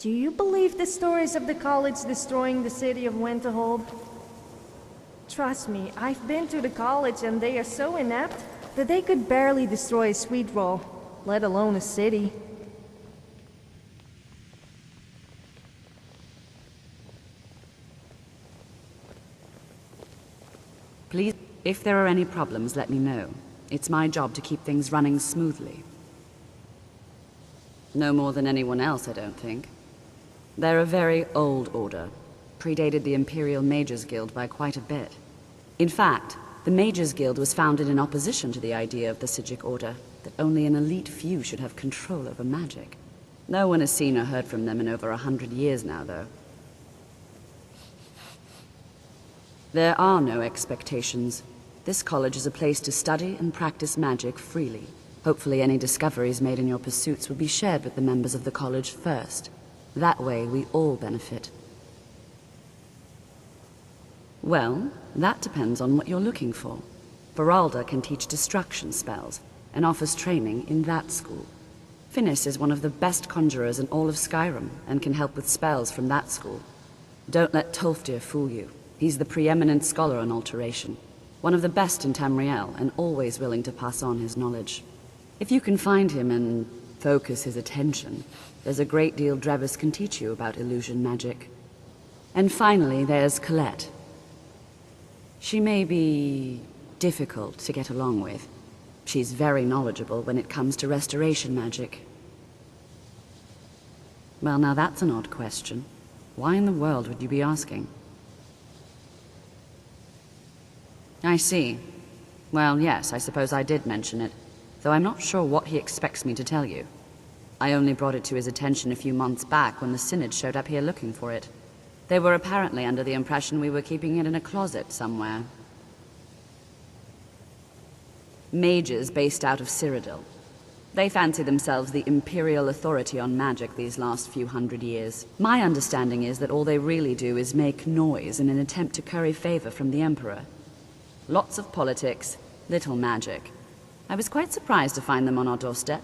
Speaker 1: Do you believe the stories of the college destroying the city of Winterhold? Trust me, I've been to the college and they are so inept that they could barely destroy a sweet roll, let alone a city.
Speaker 17: Please, if there are any problems, let me know. It's my job to keep things running smoothly. No more than anyone else, I don't think. They're a very old order, predated the Imperial Mages Guild by quite a bit. In fact, the Mages Guild was founded in opposition to the idea of the Psijic Order, that only an elite few should have control over magic. No one has seen or heard from them in over 100 years now, though. There are no expectations. This college is a place to study and practice magic freely. Hopefully any discoveries made in your pursuits will be shared with the members of the college first. That way, we all benefit. Well, that depends on what you're looking for. Beralda can teach destruction spells, and offers training in that school. Finis is one of the best conjurers in all of Skyrim, and can help with spells from that school. Don't let Tolfdir fool you. He's the preeminent scholar on alteration. One of the best in Tamriel, and always willing to pass on his knowledge. If you can find him and focus his attention, there's a great deal Drevis can teach you about illusion magic. And finally, there's Colette. She may be difficult to get along with. She's very knowledgeable when it comes to restoration magic. Well, now that's an odd question. Why in the world would you be asking? I see. Well, yes, I suppose I did mention it, though I'm not sure what he expects me to tell you. I only brought it to his attention a few months back when the Synod showed up here looking for it. They were apparently under the impression we were keeping it in a closet somewhere. Mages based out of Cyrodiil. They fancy themselves the imperial authority on magic these last few hundred years. My understanding is that all they really do is make noise in an attempt to curry favor from the Emperor. Lots of politics, little magic. I was quite surprised to find them on our doorstep.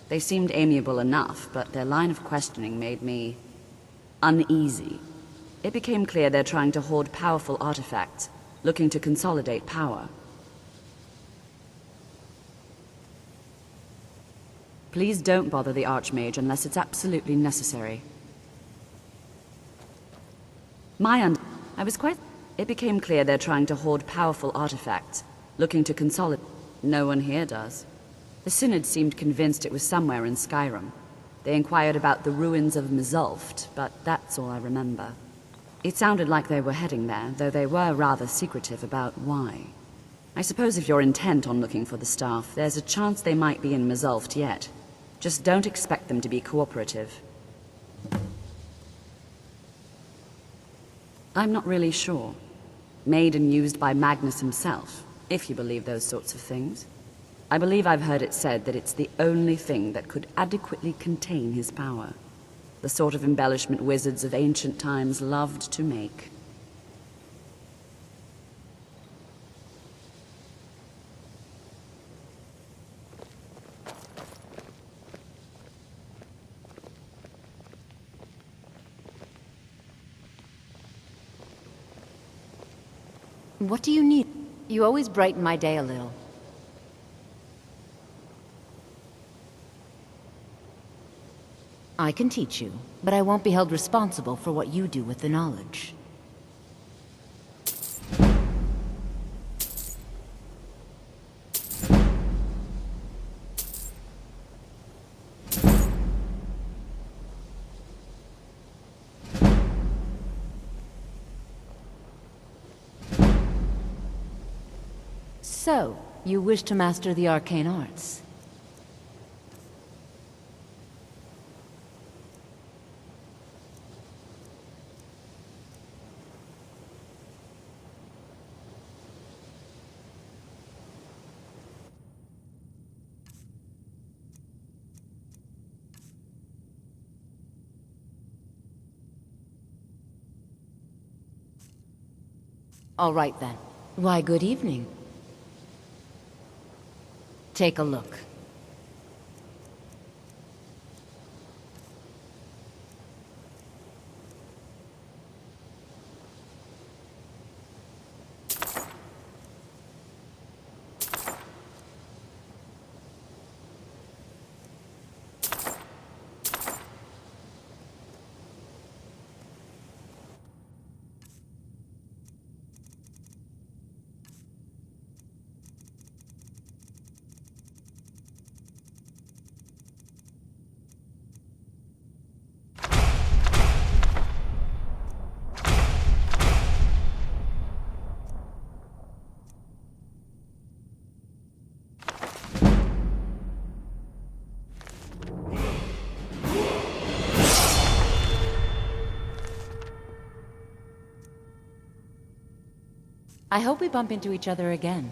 Speaker 17: They seemed amiable enough, but their line of questioning made me uneasy. It became clear they're trying to hoard powerful artifacts, looking to consolidate power. Please don't bother the Archmage unless it's absolutely necessary. It became clear they're trying to hoard powerful artifacts, looking to consolidate. No one here does. The Synod seemed convinced it was somewhere in Skyrim. They inquired about the ruins of Mizulft, but that's all I remember. It sounded like they were heading there, though they were rather secretive about why. I suppose if you're intent on looking for the staff, there's a chance they might be in Mazulft yet. Just don't expect them to be cooperative. I'm not really sure. Made and used by Magnus himself, if you believe those sorts of things. I believe I've heard it said that it's the only thing that could adequately contain his power. The sort of embellishment wizards of ancient times loved to make.
Speaker 2: What do you need? You always brighten my day a little. I can teach you, but I won't be held responsible for what you do with the knowledge. So, you wish to master the arcane arts? All right then. Why, good evening. Take a look. I hope we bump into each other again.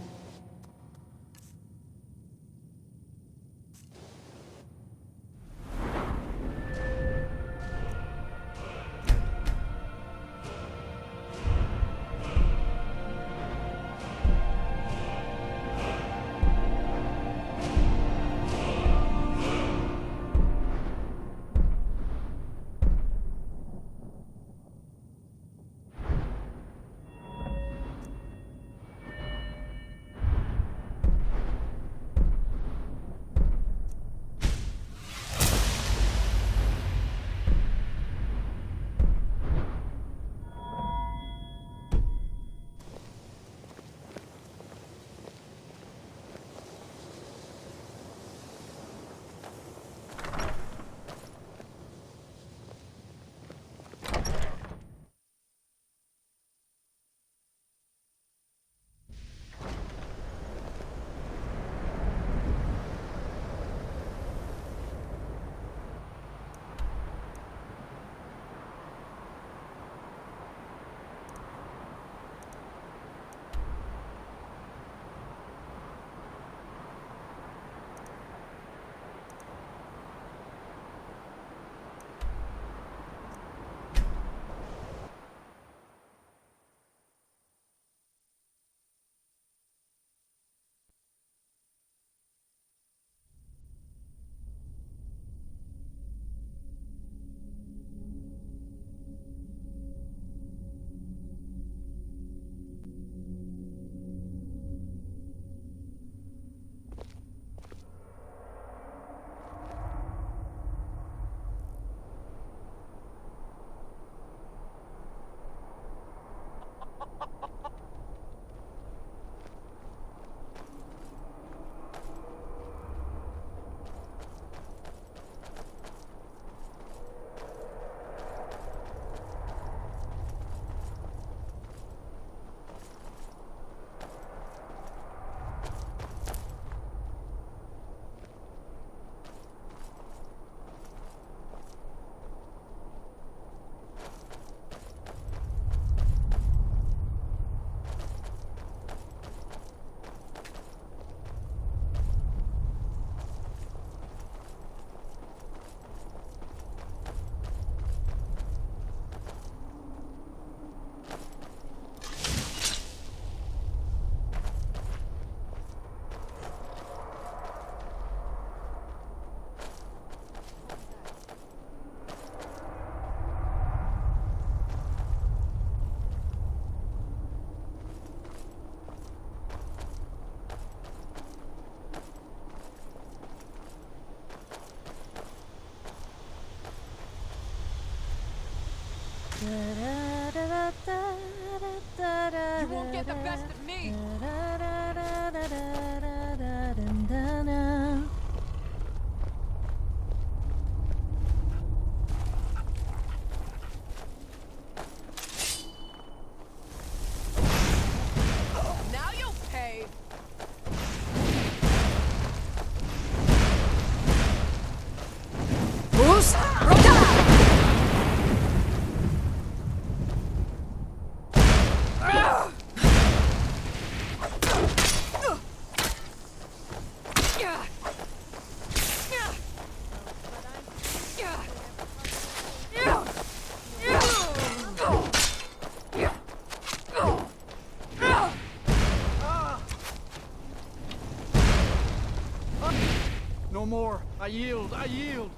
Speaker 13: get the best of me. Now you'll pay.
Speaker 2: Boost!
Speaker 11: No more. I yield. I yield.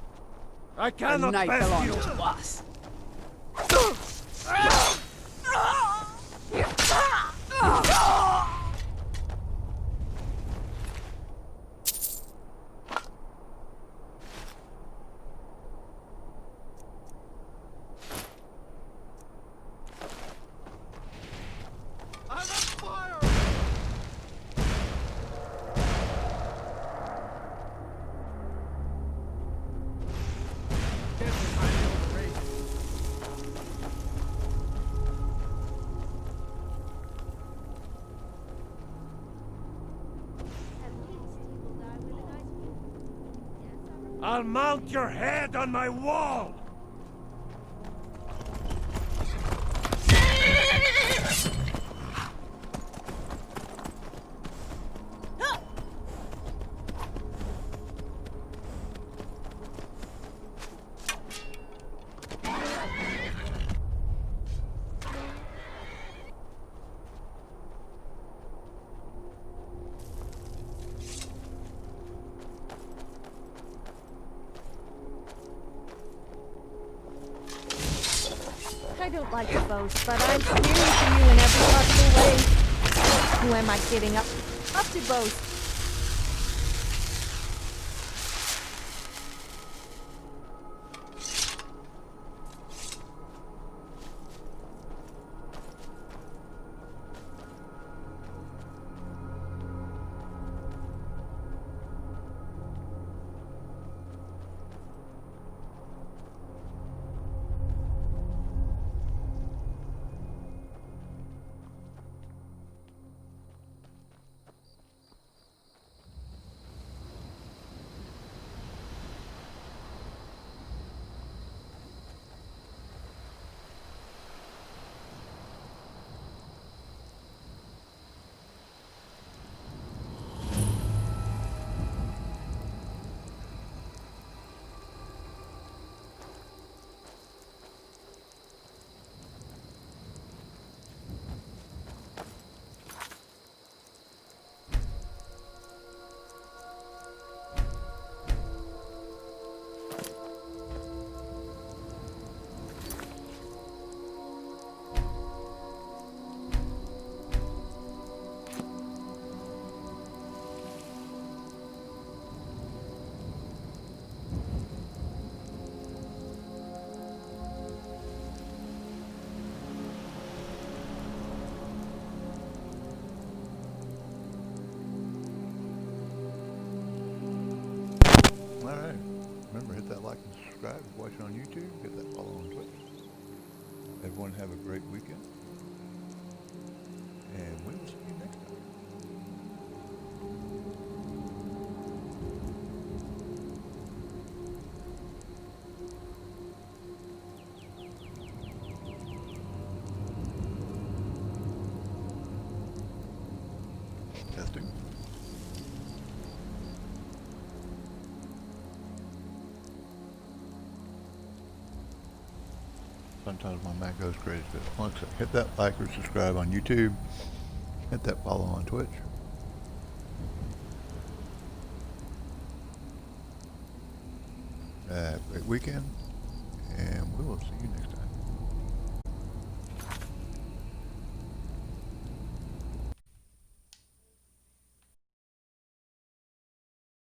Speaker 10: I cannot
Speaker 11: night
Speaker 10: best
Speaker 11: belongs
Speaker 10: you.
Speaker 11: to us.
Speaker 10: I'll mount your head on my wall!
Speaker 1: I don't like to boast, but I'm superior to you in every possible way. Who am I kidding? Up to boast.
Speaker 3: Alright, remember hit that like and subscribe if you're watching on YouTube, hit that follow on Twitch. Everyone have a great weekend, and we will see you next time. Testing. Sometimes my Mac goes crazy. Once hit that like or subscribe on YouTube, hit that follow on Twitch. Great weekend, and we will see you next time.